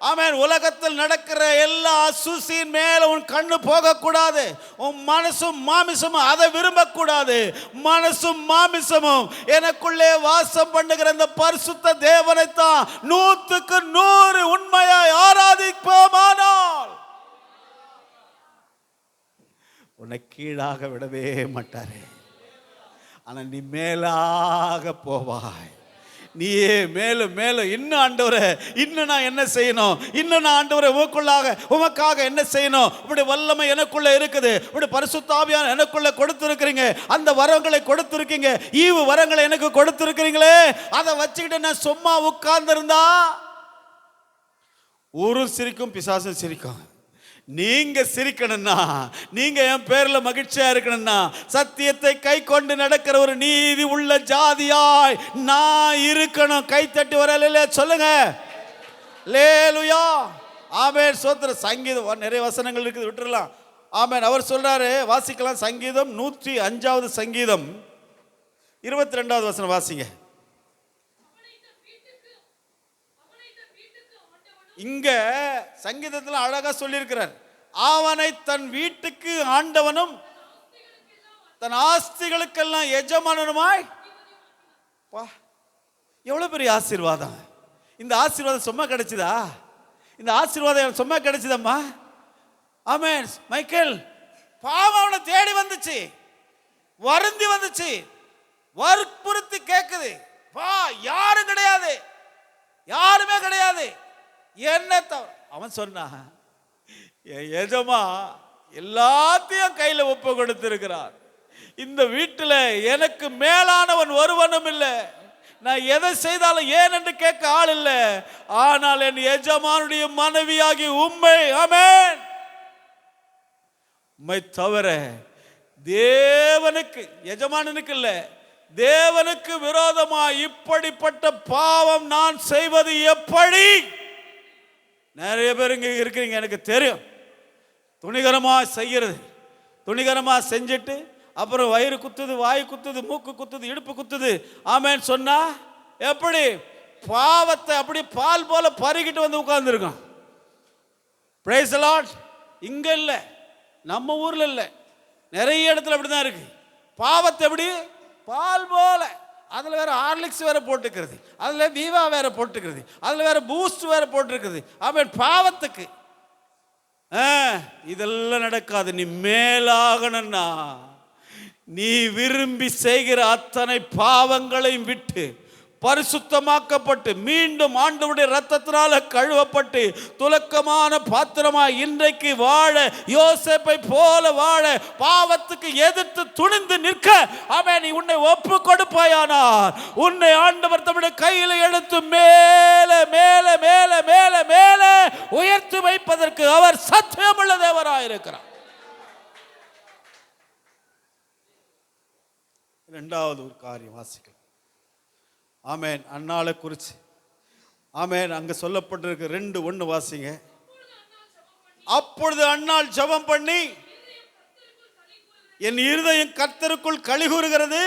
ஆமென். உலகத்தில் நடக்கிற எல்லா அசூசியின் மேல உன் கண்ணு போக கூடாது. உன் மனசும் மாமிசமும் அதை விரும்பக்கூடாது. மனசும் மாமிசமும் எனக்குள்ளே வாசம் பண்ணுகிற இந்த பரிசுத்த தேவனைத்தான் 100க்கு 100 உண்மையாய் ஆராதிப்போமானால் உன்னை கீழாக விடவே மாட்டாரே. ஆனா நீ மேலாக போவாய். நீயே மேலும் மேலும் இன்னும் ஆண்டவரே, இன்னும் நான் என்ன செய்யணும், இன்னும் நான் ஆண்டவரே உமக்காக என்ன செய்யணும், இப்படி வல்லமை எனக்குள்ள இருக்குது, இப்படி பரிசுத்த ஆவியான எனக்குள்ள கொடுத்திருக்கிறீங்க, அந்த வரங்களை கொடுத்திருக்கீங்க, ஈவு வரங்களை எனக்கு கொடுத்திருக்கிறீங்களே, அதை வச்சுக்கிட்டு நான் சும்மா உட்கார்ந்திருந்தா ஊரும் சிரிக்கும், பிசாசும் சிரிக்கும். நீங்க சிரிக்கணும்னா, நீங்க என் பேர்ல மகிழ்ச்சியா இருக்கணும்னா, சத்தியத்தை கை கொண்டு நடக்கிற ஒரு நீதி உள்ள ஜாதியாய் நான் இருக்கணும். கை தட்டி வரல சொல்லுங்க. அல்லேலூயா. ஆமென். ஸ்தோத்திரம். சங்கீதம் நிறைய வசனங்கள் இருக்குது, விட்டுறலாம். ஆமென். அவர் சொல்றாரு, வாசிக்கலாம். சங்கீதம் 105வது சங்கீதம் 22வது வசனம் வாசிங்க. இங்க சங்கீதத்தில் அழகா சொல்லியிருக்கிறார், அவனை தன் வீட்டுக்கு ஆண்டவனும் தன் ஆஸ்திகளுக்கெல்லாம் எஜமானனுமாய். எவ்வளவு பெரிய ஆசீர்வாதம்! இந்த ஆசீர்வாதம் சும்மா கிடைச்சதா? இந்த ஆசீர்வாதம் சும்மா கிடைச்சதம்மா? ஆமென். மைக்கேல், பாவம் அவனை தேடி வந்துச்சு, வருந்தி வந்துச்சு, வற்புறுத்தி கேட்குது, வா, யாரும் கிடையாது, யாருமே கிடையாது, என்ன அவன் சொன்னான், எஜமா எல்லாத்தையும் கையில் ஒப்பு கொடுத்திருக்கிறார், இந்த வீட்டில் எனக்கு மேலானவன் ஒருவனும் இல்லை, நான் எதை செய்தாலும் ஏன் என்று கேட்க ஆள் இல்லை, ஆனால் என் எஜமானுடைய மனைவியாகி உம்மை, ஆமென், உம்மை தவிர தேவனுக்கு, எஜமானனுக்கு இல்லை, தேவனுக்கு விரோதமாக இப்படிப்பட்ட பாவம் நான் செய்வது எப்படி? நிறைய பேர் இங்கே இருக்கிறீங்க, எனக்கு தெரியும். துணிகரமாக செய்கிறது, துணிகரமாக செஞ்சுட்டு அப்புறம் வயிறு குத்துது, வாய் குத்துது, மூக்கு குத்துது, இடுப்பு குத்துது, ஆமென் சொன்னா எப்படி? பாவத்தை அப்படி பால் போல பருகிட்டு வந்து உட்கார்ந்துருக்கோம். Price the Lord. இங்க இல்லை, நம்ம ஊர்ல இல்லை, நிறைய இடத்துல அப்படிதான் இருக்கு. பாவத்தை எப்படி? பால் போல, அதில் வேற ஹார்லிக்ஸ் வேற போட்டுக்கிறது, அதில் வீவா வேற போட்டுக்கிறது, அதில் வேற பூஸ்ட் வேற போட்டுருக்குது. ஆமென். பாவத்துக்கு இதெல்லாம் நடக்காது. நீ மேலாகணும்னா, நீ விரும்பி செய்கிற அத்தனை பாவங்களையும் விட்டு பரிசுத்தமாக்கப்பட்டு மீண்டும் ஆண்டவருடைய இரத்தத்தினால கழுவப்பட்டு துலக்கமான பாத்திரமாய் இன்றைக்கு வாழ, யோசேப்பை போல வாழ, பாவத்துக்கு எதிர்த்து துணிந்து நிற்க, ஆமென், நீ உன்னை ஒப்பு கொடுப்பாயானால் உன்னை ஆண்டவர் தம்முடைய கையில் எடுத்து மேலே மேலே மேலே மேலே மேலே உயர்த்தி வைப்பதற்கு அவர் சத்தியமுள்ள தேவராயிருக்கிறார். இரண்டாவது ஒரு காரியம் வாசிக்கலாம். ஆமென். அன்னாளை குறித்து, ஆமென், அங்க சொல்லப்பட்டிருக்கு 2:1 வாசிங்க. அப்பொழுது அன்னாள் ஜெபம் பண்ணி, என் இருதயம் கர்த்தருக்குள் களிகூறுகிறது,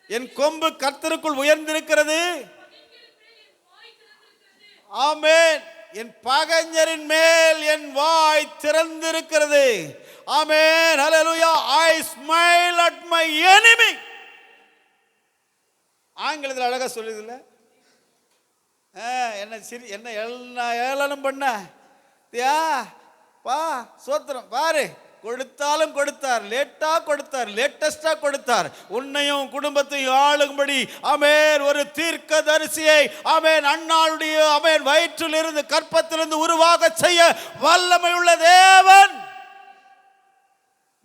என் கொம்பு கர்த்தருக்குள் உயர்ந்திருக்கிறது, ஆமென், என் பகைஞரின் மேல் என் வாய் திறந்திருக்கிறது, ஆமென், ஹல்லேலூயா. I smile at my enemy. ஆங்கிலத்தில் அழகா சொல்லுதுல்ல, என்ன ஏளனம் பண்ண பா, சோத்திரம் பாரு, கொடுத்தாலும் கொடுத்தார், லேட்டா கொடுத்தார், லேட்டஸ்டா கொடுத்தார், உன்னையும் குடும்பத்தையும் ஆளும்படி, ஆமென், ஒரு தீர்க்கதரிசியை, ஆமென், அன்னாளுடைய, ஆமென், வயிற்றிலிருந்து கற்பத்திலிருந்து உருவாக செய்ய வல்லமை உள்ள தேவன்.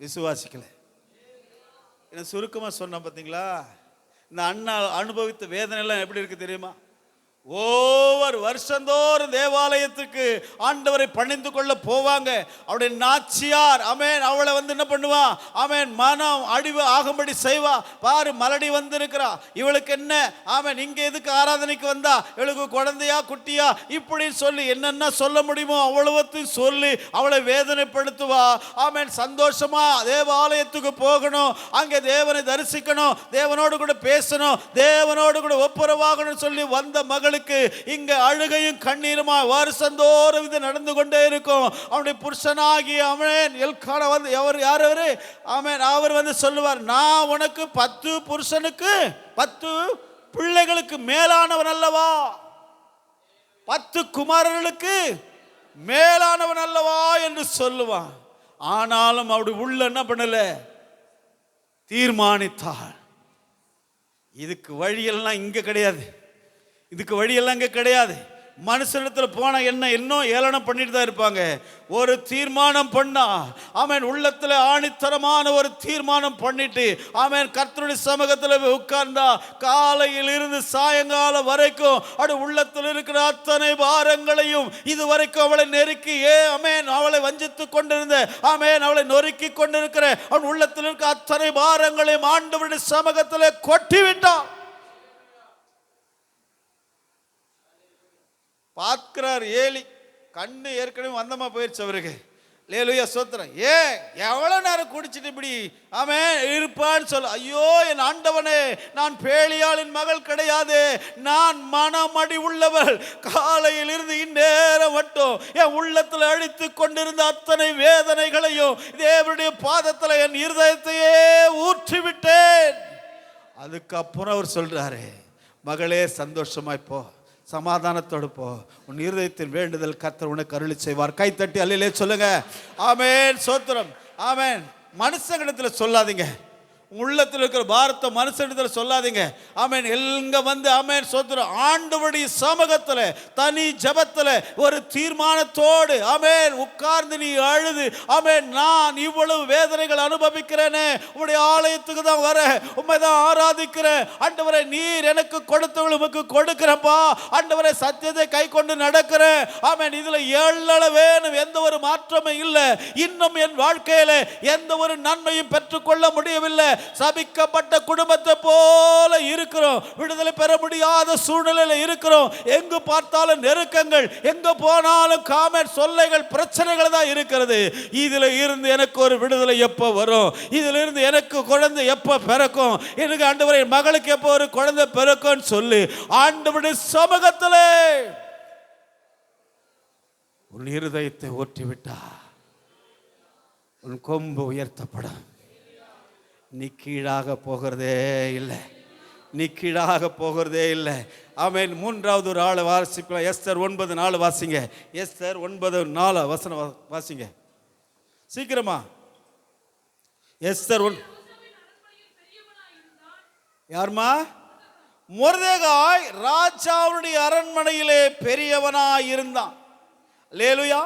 விசுவாசிக்கல, என்ன சுருக்கமா சொன்ன பார்த்தீங்களா? இந்த அண்ணா அனுபவித்த வேதனை எல்லாம் எப்படி இருக்கு தெரியுமா? ஒவ்வொரு வருஷந்தோறும் தேவாலயத்துக்கு ஆண்டவரை பணிந்து கொள்ள போவாங்க. அவருடைய நாச்சியார் ஆமென் அவளை என்ன பண்ணுவா, ஆமென் மனம் அடிவு ஆகும்படி செய்வா. பாரு மலடி வந்திருக்கிறா, இவளுக்கு என்ன, ஆமென் இங்க எதுக்கு ஆராதனைக்கு வந்தா, இவளுக்கு குழந்தையா குட்டியா இப்படி சொல்லி என்னென்ன சொல்ல முடியுமோ அவ்வளவத்தையும் சொல்லி அவளை வேதனைப்படுத்துவா. ஆமென் சந்தோஷமா தேவாலயத்துக்கு போகணும், அங்கே தேவனை தரிசிக்கணும், தேவனோடு கூட பேசணும், தேவனோடு கூட ஒப்புரவாகணும் சொல்லி வந்த மகளுக்கு இங்க அழுகையும் கண்ணீருமா வருஷந்தோறும் இது நடந்து கொண்டே இருக்கும். அவனுடைய புருஷனாகிய ஆமென் எல்கானா யார் அவரு, ஆமென் அவர் சொல்லுவார், நான் உனக்கு 10 புருஷனுக்கு 10 பிள்ளைகளுக்கு மேலானவன் அல்லவா, 10 குமாரர்களுக்கு மேலானவன் அல்லவா என்று சொல்லுவான். ஆனாலும் அவருடைய உள்ள என்ன பண்ணல, தீர்மானித்தாள். இதுக்கு வழியெல்லாம் இங்க கிடையாது, இதுக்கு வழியெல்லாம் இங்கே கிடையாது. மனுஷனிடத்தில் போனால் இன்னும் ஏளனம் பண்ணிட்டு தான் இருப்பாங்க. ஒரு தீர்மானம் பண்ணா, ஆமென் உள்ளத்தில் ஆணித்தரமான ஒரு தீர்மானம் பண்ணிட்டு, ஆமென் கர்த்தருடைய சமூகத்தில் உட்கார்ந்தா காலையில் இருந்து சாயங்காலம் வரைக்கும் அது உள்ளத்தில் இருக்கிற அத்தனை பாரங்களையும் இதுவரைக்கும் அவளை நெருக்கி ஆமென் அவளை வஞ்சித்து கொண்டிருந்த, ஆமென் அவளை நொறுக்கி கொண்டிருக்கிற அவன் உள்ளத்தில் இருக்கிற அத்தனை பாரங்களையும் ஆண்டவருடைய சமூகத்தில் கொட்டி விட்டான். பார்க்கிறார் ஏலி, கண்ணு ஏற்கனவே வந்தமா போயிடுச்சு அவருக்கு. லேலுயா சோத்திரம். எவ்வளவு நேரம் குடிச்சிட்டு இப்படி ஆமென் இருப்பான்னு சொல்ல, ஐயோ என் ஆண்டவனே, நான் பேலியாளின் மகள் கிடையாது, நான் மனமடி உள்ளவள். காலையில் இருந்து இந்நேரம் மட்டும் என் உள்ளத்தில் அழித்து கொண்டிருந்த அத்தனை வேதனைகளையும் தேவனுடைய பாதத்தில் என் இருதயத்தையே ஊற்றிவிட்டேன். அதுக்கப்புறம் அவர் சொல்றாரு, மகளே சந்தோஷமாய் போ, சமாதானத்தோடு போ, உன் இருதயத்தின் வேண்டுதல் கர்த்தர் உனக்கு அருளி செய்வார். கைத்தட்டி அல்லேலூயா சொல்லுங்க. ஆமென் சோத்திரம். ஆமென். மனுஷங்களிடத்தில் சொல்லாதீங்க, உள்ளத்தில் இருக்கிற பாரத்தை மனுஷனிடத்தில் சொல்லாதீங்க. ஆமென் எங்க ஆமென் சோத்திரம் ஆண்டவருடைய சமூகத்தில் தனி ஜெபத்தில் ஒரு தீர்மானத்தோடு ஆமென் உட்கார்ந்து நீ அழுது, ஆமென் நான் இவ்வளவு வேதனைகள் அனுபவிக்கிறேனே, உம்முடைய ஆலயத்துக்கு தான் வர, உம்மை தான் ஆராதிக்கிறேன், ஆண்டவரே நீர் எனக்கு கொடுத்தவள் உமக்கு கொடுக்கிறப்பா, ஆண்டவரே சத்தியத்தை கை கொண்டு நடக்கிறேன், ஆமென் இதுல எள்ளளவேனும் எந்த ஒரு மாற்றமும் இல்லை, இன்னும் என் வாழ்க்கையில எந்த ஒரு நன்மையும் பெற்றுக்கொள்ள முடியவில்லை, சபிக்கப்பட்ட குடும்பத்தை போல இருக்கிறோம், விடுதலை பெற முடியாத சூழ்நிலையில் இருக்கிறோம், எங்கு பார்த்தாலும் நெருக்கங்கள், எங்க போனாலும் காமெண்ட் சொல்லைகள் பிரச்சனைகள் தான் இருக்கிறது. இதுல இருந்து எனக்கு ஒரு விடுதலை எப்போ வரும், இதுல இருந்து எனக்கு குழந்தை எப்போ பிறக்கும், எனக்கு ஆண்டவரே மகளுக்கு எப்போ ஒரு குழந்தை பிறக்கும் சொல்லி ஆண்டவருடைய சமூகத்திலே உன் இருதயத்தை ஊற்றிவிட்டா உன் கொம்பு உயர்த்தப்படும். நீ கீழாக போகிறதே இல்லை, நீ கீழாக போகிறதே இல்லை. ஆமென். மூன்றாவது ஒரு ஆளை வாசிக்கலாம். எஸ்தர் 9:4 வாசிங்க. எஸ்தர் 9:4 வசனம் வாசிங்க சீக்கிரமா. எஸ்தர் யாருமா? மொர்தெகாய் ராஜாவுடைய அரண்மனையிலே பெரியவனாய் இருந்தான். அல்லேலூயா.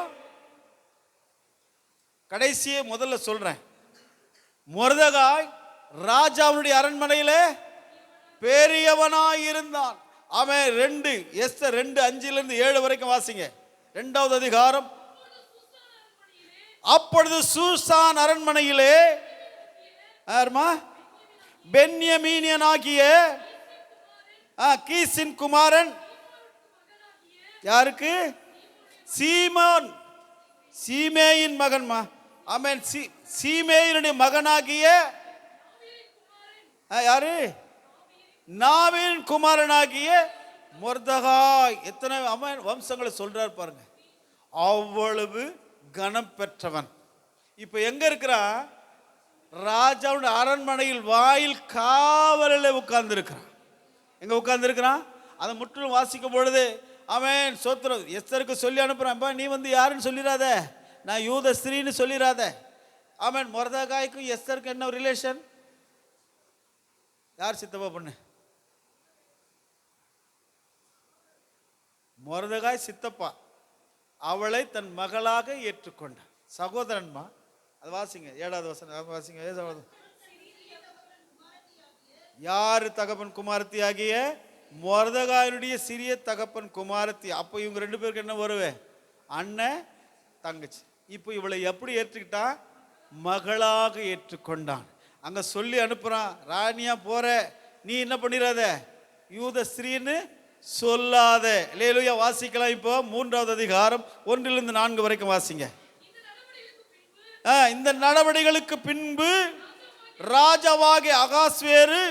கடைசியே முதல்ல சொல்றேன், மொர்தெகாய் ராஜாவுடைய அரண்மனையிலே பெரியவனாய் இருந்தான். அவன் 2 எஸ்தர் 2:5 வரைக்கும் வாசிங்க. 2வது அதிகாரம். அப்பொழுது சூசான் அரண்மனையிலே பென்யமீனியனாகிய கீசின் குமாரன், யாருக்கு? சீமோன், சீமேயின் மகன்மா. ஆமென். சீமேயினுடைய மகனாகிய யாரு? நாவின் குமாரனாகிய மொர்தெகாய். எத்தனை ஆமென் வம்சங்களை சொல்றார் பாருங்க. அவ்வளவு கனம் பெற்றவன். இப்ப எங்க இருக்கிறான்? ராஜாவுடைய அரண்மனையில் வாயில் காவலில் உட்கார்ந்து இருக்கிறான். எங்க உட்கார்ந்து இருக்கிறான்? அதை முற்றிலும் வாசிக்கும் பொழுது ஆமென் சோத்திரம் எஸ்தருக்கு சொல்லி அனுப்புறான், நீ யாருன்னு சொல்லிடாத, நான் யூத ஸ்திரீன்னு சொல்லிடாத. ஆமென். மொர்தெகாய்க்கும் எஸ்தருக்கு என்ன ரிலேஷன்? யார் சித்தப்பா பொண்ணு? மொர்தெகாய் சித்தப்பா. அவளை தன் மகளாக ஏற்றுக்கொண்டான். சகோதரன்மா. அது வாசிங்க. 7வது வசனம் வாசிங்க. யாரு தகப்பன் குமாரத்தி ஆகிய மொர்தெகாயினுடைய சிறிய தகப்பன் குமாரத்தி. அப்போ இவங்க 2 பேருக்கு என்ன வருவே? அண்ணன் தங்கச்சி. இப்போ இவளை எப்படி ஏற்றுக்கிட்டான்? மகளாக ஏற்றுக்கொண்டான். அங்க சொல்லி அனுப்புறான், ராணியா போற, நீ என்ன பண்ணிடாத, யூத ஸ்திரீன்னு சொல்லாத. அல்லேலூயா. வாசிக்கலாம். இப்போ 3வது அதிகாரம் 1 - 4 வரைக்கும் வாசிங்க. இந்த நடவடிக்கைகளுக்கு பின்பு ராஜாவாகிய அகாஸ்வேரு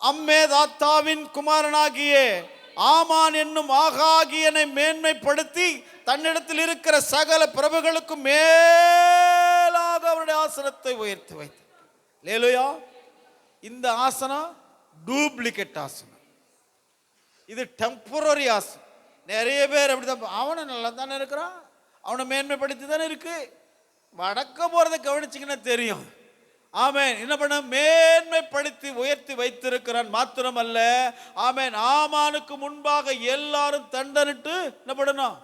அம்மேதாத்தாவின் குமாரனாகிய ஆமான் என்னும் ஆகாகியனை மேன்மைப்படுத்தி தன்னிடத்தில் இருக்கிற சகல பிரபுகளுக்கு மேலாக அவருடைய ஆசனத்தை உயர்த்தி வைத்தார். அல்லேலூயா. இந்த ஆசனம் டூப்ளிகேட் ஆசனம், இது டெம்பரரி ஆசனம். நிறைய பேர் அப்படிதான், அவனை நல்லா தானே இருக்கிறான், அவனை மேன்மைப்படுத்தி தானே இருக்கு. வடக்க போறதை கவனிச்சிங்கன்னா தெரியும். ஆமென். என்ன பண்ண? மேன்மைப்படுத்தி உயர்த்தி வைத்திருக்கிறான். மாத்திரமல்ல, ஆமென், ஆமானுக்கு முன்பாக எல்லாரும் தண்டனிட்டு என்ன பண்ணணும்?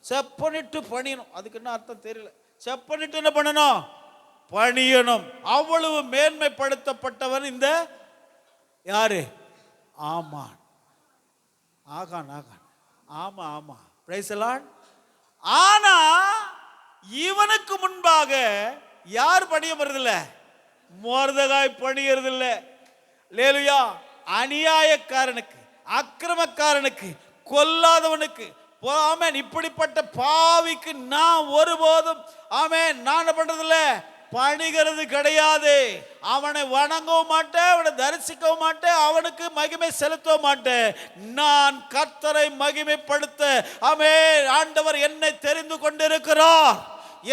செப்பனிட்டு பணியணும். அதுக்கு என்ன அர்த்தம் தெரியல. செப்பனிட்டு என்ன பண்ணணும்? பணியணும். அவ்வளவு மேன்மைப்படுத்தப்பட்டவன் இந்த யாரு? ஆமான். ஆகான். ஆமா ஆமா. Price the Lord. ஆனா இவனுக்கு முன்பாக யார் பணிய போறதில்ல? மொர்தெகாய் பணியறதில்ல. அல்லேலூயா. அநியாயக்காரனுக்கு, அக்கிரமக்காரனுக்கு, கொல்லாதவனுக்கு, ஆமென், இப்படிப்பட்ட பாவிக்கு நான் ஒருபோதும், ஆமென், நான் பண்றதில்ல, பணிகிறது கிடையாது. அவனை வணங்கவும் மாட்டேன், அவனை தரிசிக்கவும் மாட்டேன், அவனுக்கு மகிமை செலுத்தவும் மாட்டேன். நான் கர்த்தரை மகிமைப்படுத்த, ஆமென், ஆண்டவர் என்னை தெரிந்து கொண்டிருக்கிறார்.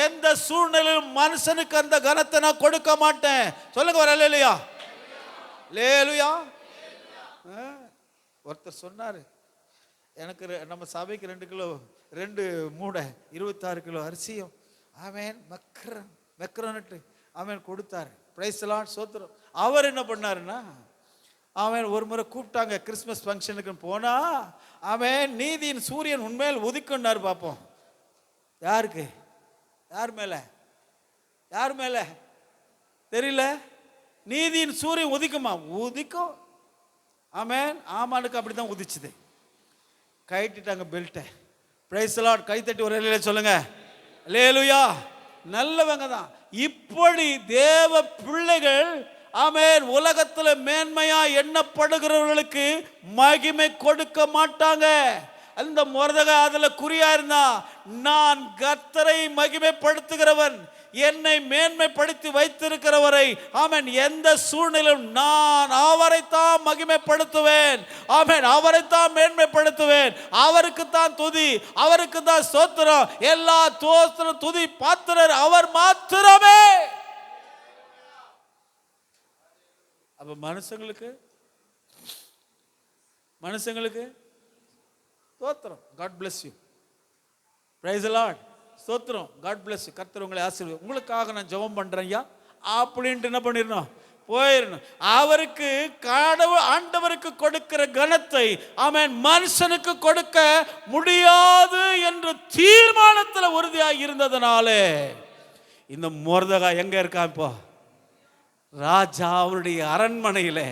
எந்த சூழ்நிலையிலும் மனுஷனுக்கு அந்த கனத்தை நான் கொடுக்க மாட்டேன். சொல்லுங்க வர. அல்லேலூயா. அல்லேலூயா. ஒருத்தர் சொன்னாரு, எனக்கு நம்ம சபைக்கு 2 கிலோ 2 மூடை 26 கிலோ அரிசியும், ஆமென், மெக்ரோனட்டு, ஆமென், கொடுத்தாரு. Price the Lord. சோத்திரம். அவர் என்ன பண்ணாருன்னா, ஆமென், ஒரு முறை கூப்பிட்டாங்க கிறிஸ்மஸ் ஃபங்க்ஷனுக்கு போனா, ஆமென், நீதியின் சூரியன் உண்மையில் உதிக்குன்னாரு. பார்ப்போம். யாருக்கு? யார் மேல? யார் மேல தெரியல. நீதியின் சூரியன் உதிக்குமா? உதிக்கும். ஆமென். ஆமானுக்கு அப்படிதான் உதிச்சுது. கைட்டிட்டாங்க பெல்ட்டை. Price the Lord. கை தட்டி ஒரு அல்லேலூயா சொல்லுங்க. அல்லேலூயா. நல்லவங்க தான். இப்படி தேவ பிள்ளைகள், ஆமென், உலகத்துல மேன்மையா எண்ணப்படுகிறவர்களுக்கு மகிமை கொடுக்க மாட்டாங்க. அந்த மொர்தெகாய் அதுல குறியா இருந்தா, நான் கர்த்தரை மகிமைப்படுத்துகிறவன், என்னை மேன்மைப்படுத்தி வைத்திருக்கிறவரை, ஆமென், எந்த சூழ்நிலையிலும் நான் அவரைத்தான் மகிமைப்படுத்துவேன். ஆமென், அவரைத்தான் மேன்மைப்படுத்துவேன். அவருக்கு தான் துதி, அவருக்கு தான் ஸ்தோத்திரம். எல்லா ஸ்தோத்திரம் துதி பாத்திரர் அவர் மாத்திரமே. அப்ப மனுஷங்களுக்கு ஸ்தோத்திரம். God bless you. Praise the Lord. ஸ்தோத்திரம். God bless you. கர்த்தர் உங்களை ஆசீர்வதிப்பார். உங்களுக்காக நான் ஜெபம் பண்றேன் ஐயா அப்படின்ட்டு என்ன பண்ணிடணும்? போயிடணும். அவருக்கு, கடவுள் ஆண்டவருக்கு கொடுக்கிற கனத்தை, ஆமென், மனுஷனுக்கு கொடுக்க முடியாது என்ற தீர்மானத்தில் உறுதியாக இருந்ததனாலே இந்த மொர்தெகாய் எங்க இருக்கான்? இப்போ ராஜா அவருடைய அரண்மனையிலே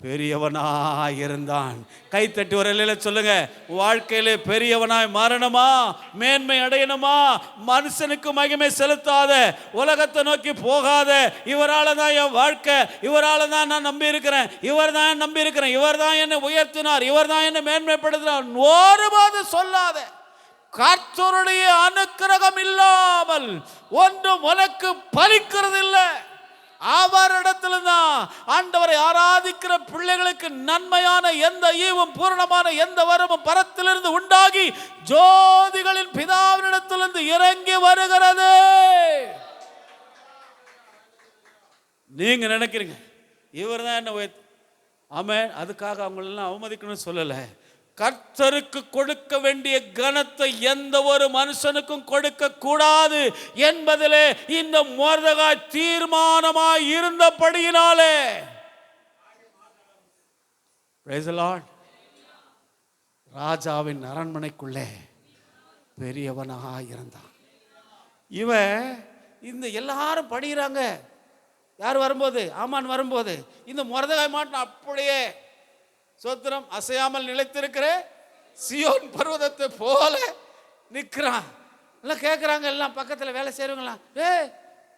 பெரியவனாய் இருந்தான். கை தட்டி ஒரு அல்லேலூயா சொல்லுங்க. வாழ்க்கையிலே பெரியவனாய் மாறணுமா, மேன்மை அடையணுமா, மனுஷனுக்கு மகிமை செலுத்தாத, உலகத்தை நோக்கி போகாத, இவரால தான் என் வாழ்க்கை, இவரால தான் நான் நம்பி இருக்கிறேன், இவர் தான் நம்பி இருக்கிறேன், இவர் தான் என்னை உயர்த்தினார், இவர் தான் என்னை மேன்மைப்படுத்தினார், ஒருபாடு சொல்லாத. கர்த்தருடைய அனுக்கிரகம் இல்லாமல் ஒன்றும் உனக்கு பலிக்கிறது இல்லை. அவரிடத்துல தான் ஆண்டவரை ஆராதிக்கிற பிள்ளைகளுக்கு நன்மையான எந்த ஈவும் பூரணமான எந்த வரமும் பரத்திலிருந்து உண்டாகி ஜோதிகளின் பிதாவினிடத்திலிருந்து இறங்கி வருகிறது. நீங்க நினைக்கிறீங்க இவர் தான் என்ன உயர்த்து, ஆமென், அதுக்காக அவங்களெல்லாம் அவமதிக்கணும்னு சொல்லலை. கர்த்தருக்கு கொடுக்க வேண்டிய கனத்தை எந்த ஒரு மனுஷனுக்கும் கொடுக்க கூடாது என்பதிலே இந்த மொர்தெகாய் தீர்மானமாய் இருந்தபடியினாலே, பிரைஸ் தி லார்ட், ராஜாவின் அரண்மனைக்குள்ளே பெரியவனாக இருந்தான். இவன் இந்த எல்லாரும் படிக்கிறாங்க. யார் வரும்போது? ஆமான் வரும்போது இந்த மொர்தெகாய் மாட்டம் அப்படியே சோத்திரம். அசையாமல் நிலைத்திருக்கிற சியோன் பர்வதத்தை போல நிற்கிறான். எல்லாம் கேட்குறாங்க, எல்லாம் பக்கத்தில் வேலை செய்கிறவங்களாம்,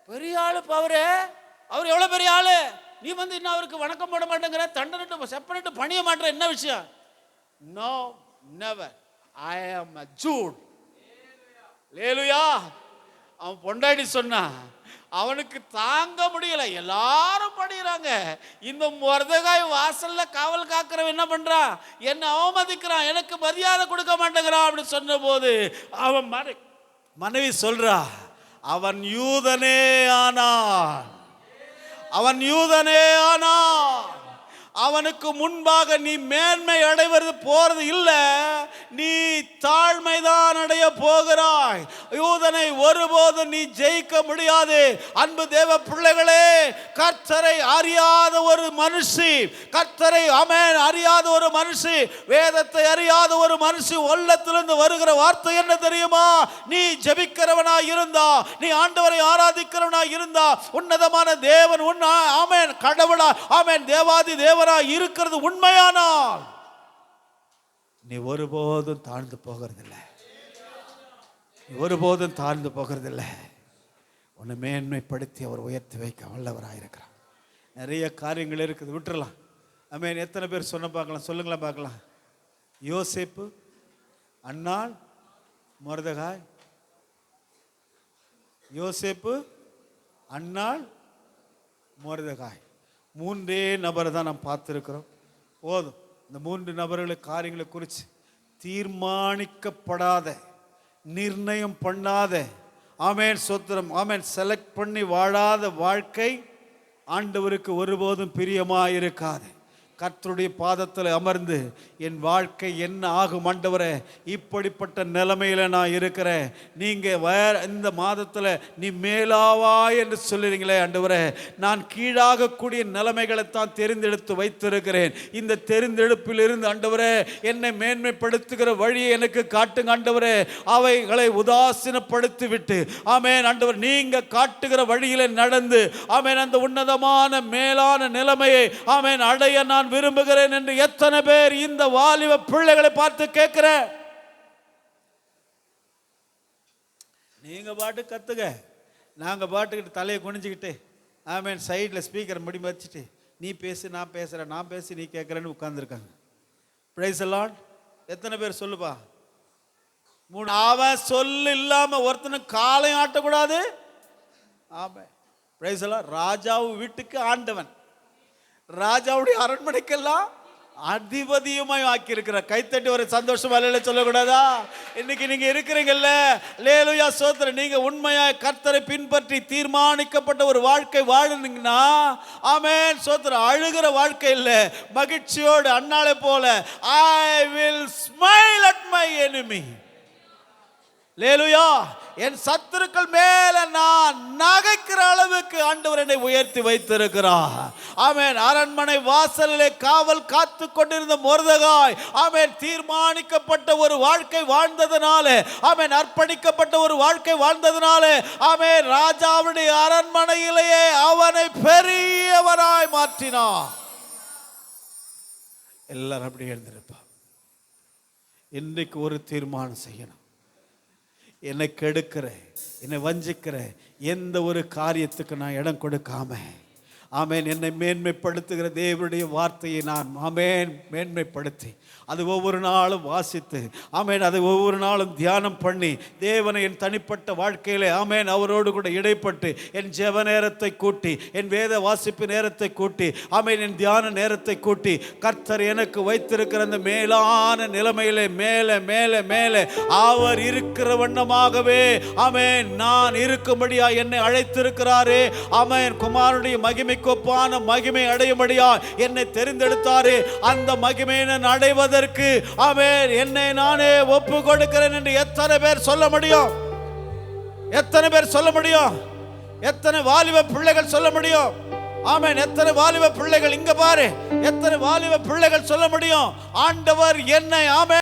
பெரிய ஆளு அவரு, அவர் எவ்வளோ பெரிய ஆளு, நீ வந்து இன்னும் அவருக்கு வணக்கம் போட மாட்டேங்கிற, தண்டனிட்டு செப்பனிட்டு பணிய மாட்டேற, என்ன விஷயம்? நோ, நெவர், ஐ ஆம் a Jude. லேலுயா. அவன் பொண்டாடி சொன்னா, அவனுக்கு தாங்க முடியல. எல்லாரும் படிக்கிறாங்க, இந்த மொர்தெகாய் வாசல்ல காவல் காக்கிறவன் என்ன பண்றான்? என்ன அவமதிக்கிறான், எனக்கு மரியாதை கொடுக்க மாட்டேங்கிறான் அப்படி சொன்ன போது அவன் மனைவி சொல்றா, அவன் யூதனே ஆனான், அவன் யூதனே ஆனான். அவனுக்கு முன்பாக நீ மேன்மை அடைவது போறது இல்லை, நீ தாழ்மைதான் அடைய போகிறாய். யூதனை ஒருபோது நீ ஜெயிக்க முடியாது. அன்பு தேவ பிள்ளைகளே, கர்த்தரை அறியாத ஒரு மனுஷி, கர்த்தரை ஆமென் அறியாத ஒரு மனுஷி, வேதத்தை அறியாத ஒரு மனுஷி உள்ளத்திலிருந்து வருகிற வார்த்தை என்ன தெரியுமா? நீ ஜெபிக்கிறவனாய் இருந்தா, நீ ஆண்டவரை ஆராதிக்கிறவனாய் இருந்தா, உன்னதமான தேவன் ஆமென் கடவுளா ஆமென் தேவாதி தேவ இருக்கிறது உண்மையானால் நீ ஒருபோதும் தாழ்ந்து போகிறதில்லை, ஒருபோதும் தாழ்ந்து போகிறதில்லை. உன்னை மேன்மைப்படுத்தி அவர் உயர்த்தி வைக்க வல்லவராயிருக்கிறார். நிறைய காரியங்கள் இருக்குது, விட்டுறலாம். ஆமென். எத்தனை பேர் சொன்ன பார்க்கலாம், சொல்லுங்களேன் பார்க்கலாம். யோசேப்பு, அன்னாள், மொர்தெகாய். யோசேப்பு, அன்னாள், மொர்தெகாய், மூன்றே நபரை தான் நாம் பார்த்துருக்கிறோம். போதும். இந்த மூன்று நபர்களை காரியங்களை குறித்து தீர்மானிக்கப்படாத, நிர்ணயம் பண்ணாத, ஆமென் சோத்திரம், ஆமென் செலக்ட் பண்ணி வாழாத வாழ்க்கை ஆண்டவருக்கு ஒருபோதும் பிரியமாக இருக்காது. கர்த்தருடைய பாதத்தில் அமர்ந்து என் வாழ்க்கை என்ன ஆகும் ஆண்டவரே, இப்படிப்பட்ட நிலைமையில் நான் இருக்கிறேன், நீங்கள் வேற இந்த மாதத்தில் நீ மேலாவா என்று சொல்லுறீங்களே ஆண்டவரே, நான் கீழாகக்கூடிய நிலைமைகளை தான் தெரிந்தெடுத்து வைத்திருக்கிறேன். இந்த தெரிந்தெடுப்பிலிருந்து ஆண்டவரே என்னை மேன்மைப்படுத்துகிற வழியை எனக்கு காட்டுங்க ஆண்டவரே. அவைகளை உதாசீனப்படுத்தி விட்டு ஆமென் ஆண்டவர் நீங்கள் காட்டுகிற வழியில் நடந்து ஆமென் அந்த உன்னதமான மேலான நிலைமையை ஆமென் அடைய நான் விரும்புகிறேன் என்று எத்தனை பேர் இந்த வாலிப பிள்ளைகளை பார்த்து கேட்கிற? நீங்க பாட்டு கத்துங்க, நாங்க பாட்டுக்கிட்டு தலையை குனிஞ்சுக்கிட்டு ஆமென் சைடில் ஸ்பீக்கர் முடி வச்சுட்டு நீ பேசு நான் பேசுறேன், நான் பேசி நீ கேட்குறேன்னு உட்கார்ந்துருக்காங்க. Price the Lord. எத்தனை பேர் சொல்லுப்பா? அவன் சொல்லு இல்லாம ஒருத்தனுக்கு காலையும் ஆட்டக்கூடாது. ஆமென். Price the Lord. ராஜாவு வீட்டுக்கு ஆண்டவன், ராஜாவுடைய அரண்மனைக்கெல்லாம் அதிபதியுமாய் ஆக்கி இருக்கிற. கைத்தட்டி ஒரு சந்தோஷமா இல்லைன்னு சொல்லக்கூடாதா? இன்னைக்கு நீங்க இருக்கிறீங்கல்ல, லேலுயா சோத்திரம், நீங்க உண்மையாய் கர்த்தரை பின்பற்றி தீர்மானிக்கப்பட்ட ஒரு வாழ்க்கை வாழுனீங்கன்னா ஆமென் சோத்திரம், அழுகிற வாழ்க்கை இல்லை, மகிழ்ச்சியோடு அன்னாளை போல I will smile at my enemy. லேலுயா. என் சத்துருக்கள் மேல நான் நகைக்கிற அளவுக்கு ஆண்டவர் என்னை உயர்த்தி வைத்திருக்கிறார். ஆமென். அரண்மனை வாசலிலே காவல் காத்து கொண்டிருந்த மொர்தெகாய் ஆமென் தீர்மானிக்கப்பட்ட ஒரு வாழ்க்கை வாழ்ந்ததனாலே, ஆமென் அர்ப்பணிக்கப்பட்ட ஒரு வாழ்க்கை வாழ்ந்ததனாலே ஆமென் ராஜாவுடைய அரண்மனையிலேயே அவனை பெரியவராய் மாற்றினார். எல்லாரும் அப்படி எழுந்திருப்பார். இன்றைக்கு ஒரு தீர்மானம் செய்யணும். என்னை கெடுக்கிற, என்னை வஞ்சிக்கிற எந்த ஒரு காரியத்துக்கு நான் இடம் கொடுக்காம ஆமென் என்னை மேன்மைப்படுத்துகிற தேவனுடைய வார்த்தையை நான் ஆமென் மேன்மைப்படுத்தி அது ஒவ்வொரு நாளும் வாசித்து ஆமென் அதை ஒவ்வொரு நாளும் தியானம் பண்ணி தேவனை என் தனிப்பட்ட வாழ்க்கையிலே ஆமென் அவரோடு கூட இடைப்பட்டு என் ஜெப நேரத்தை கூட்டி, என் வேத வாசிப்பு நேரத்தை கூட்டி, ஆமென் என் தியான நேரத்தை கூட்டி கர்த்தர் எனக்கு வைத்திருக்கிற அந்த மேலான நிலைமையிலே மேலே மேலே மேலே அவர் இருக்கிற வண்ணமாகவே ஆமென் நான் இருக்கும்படியா என்னை அழைத்திருக்கிறாரே. ஆமென் குமாரனுடைய மகிமை கொப்பான மகிமை அடையும்படியா என்னை தெரிந்தெடுத்தாரே. அந்த மகிமையை நான் அடைவதற்கு ஆமென் என்னை நானே ஒப்பு கொடுக்கிறேன் என்று எத்தனை பேர் சொல்ல முடியும்? எத்தனை பேர் சொல்ல முடியும்? எத்தனை வாலிப பிள்ளைகள் சொல்ல முடியும்? ஆமென். எத்தனை வாலிப பிள்ளைகள் இங்க பாரு, எத்தனை வாலிப பிள்ளைகள் சொல்ல முடியும்? ஆண்டவர் என்னை ஆமென்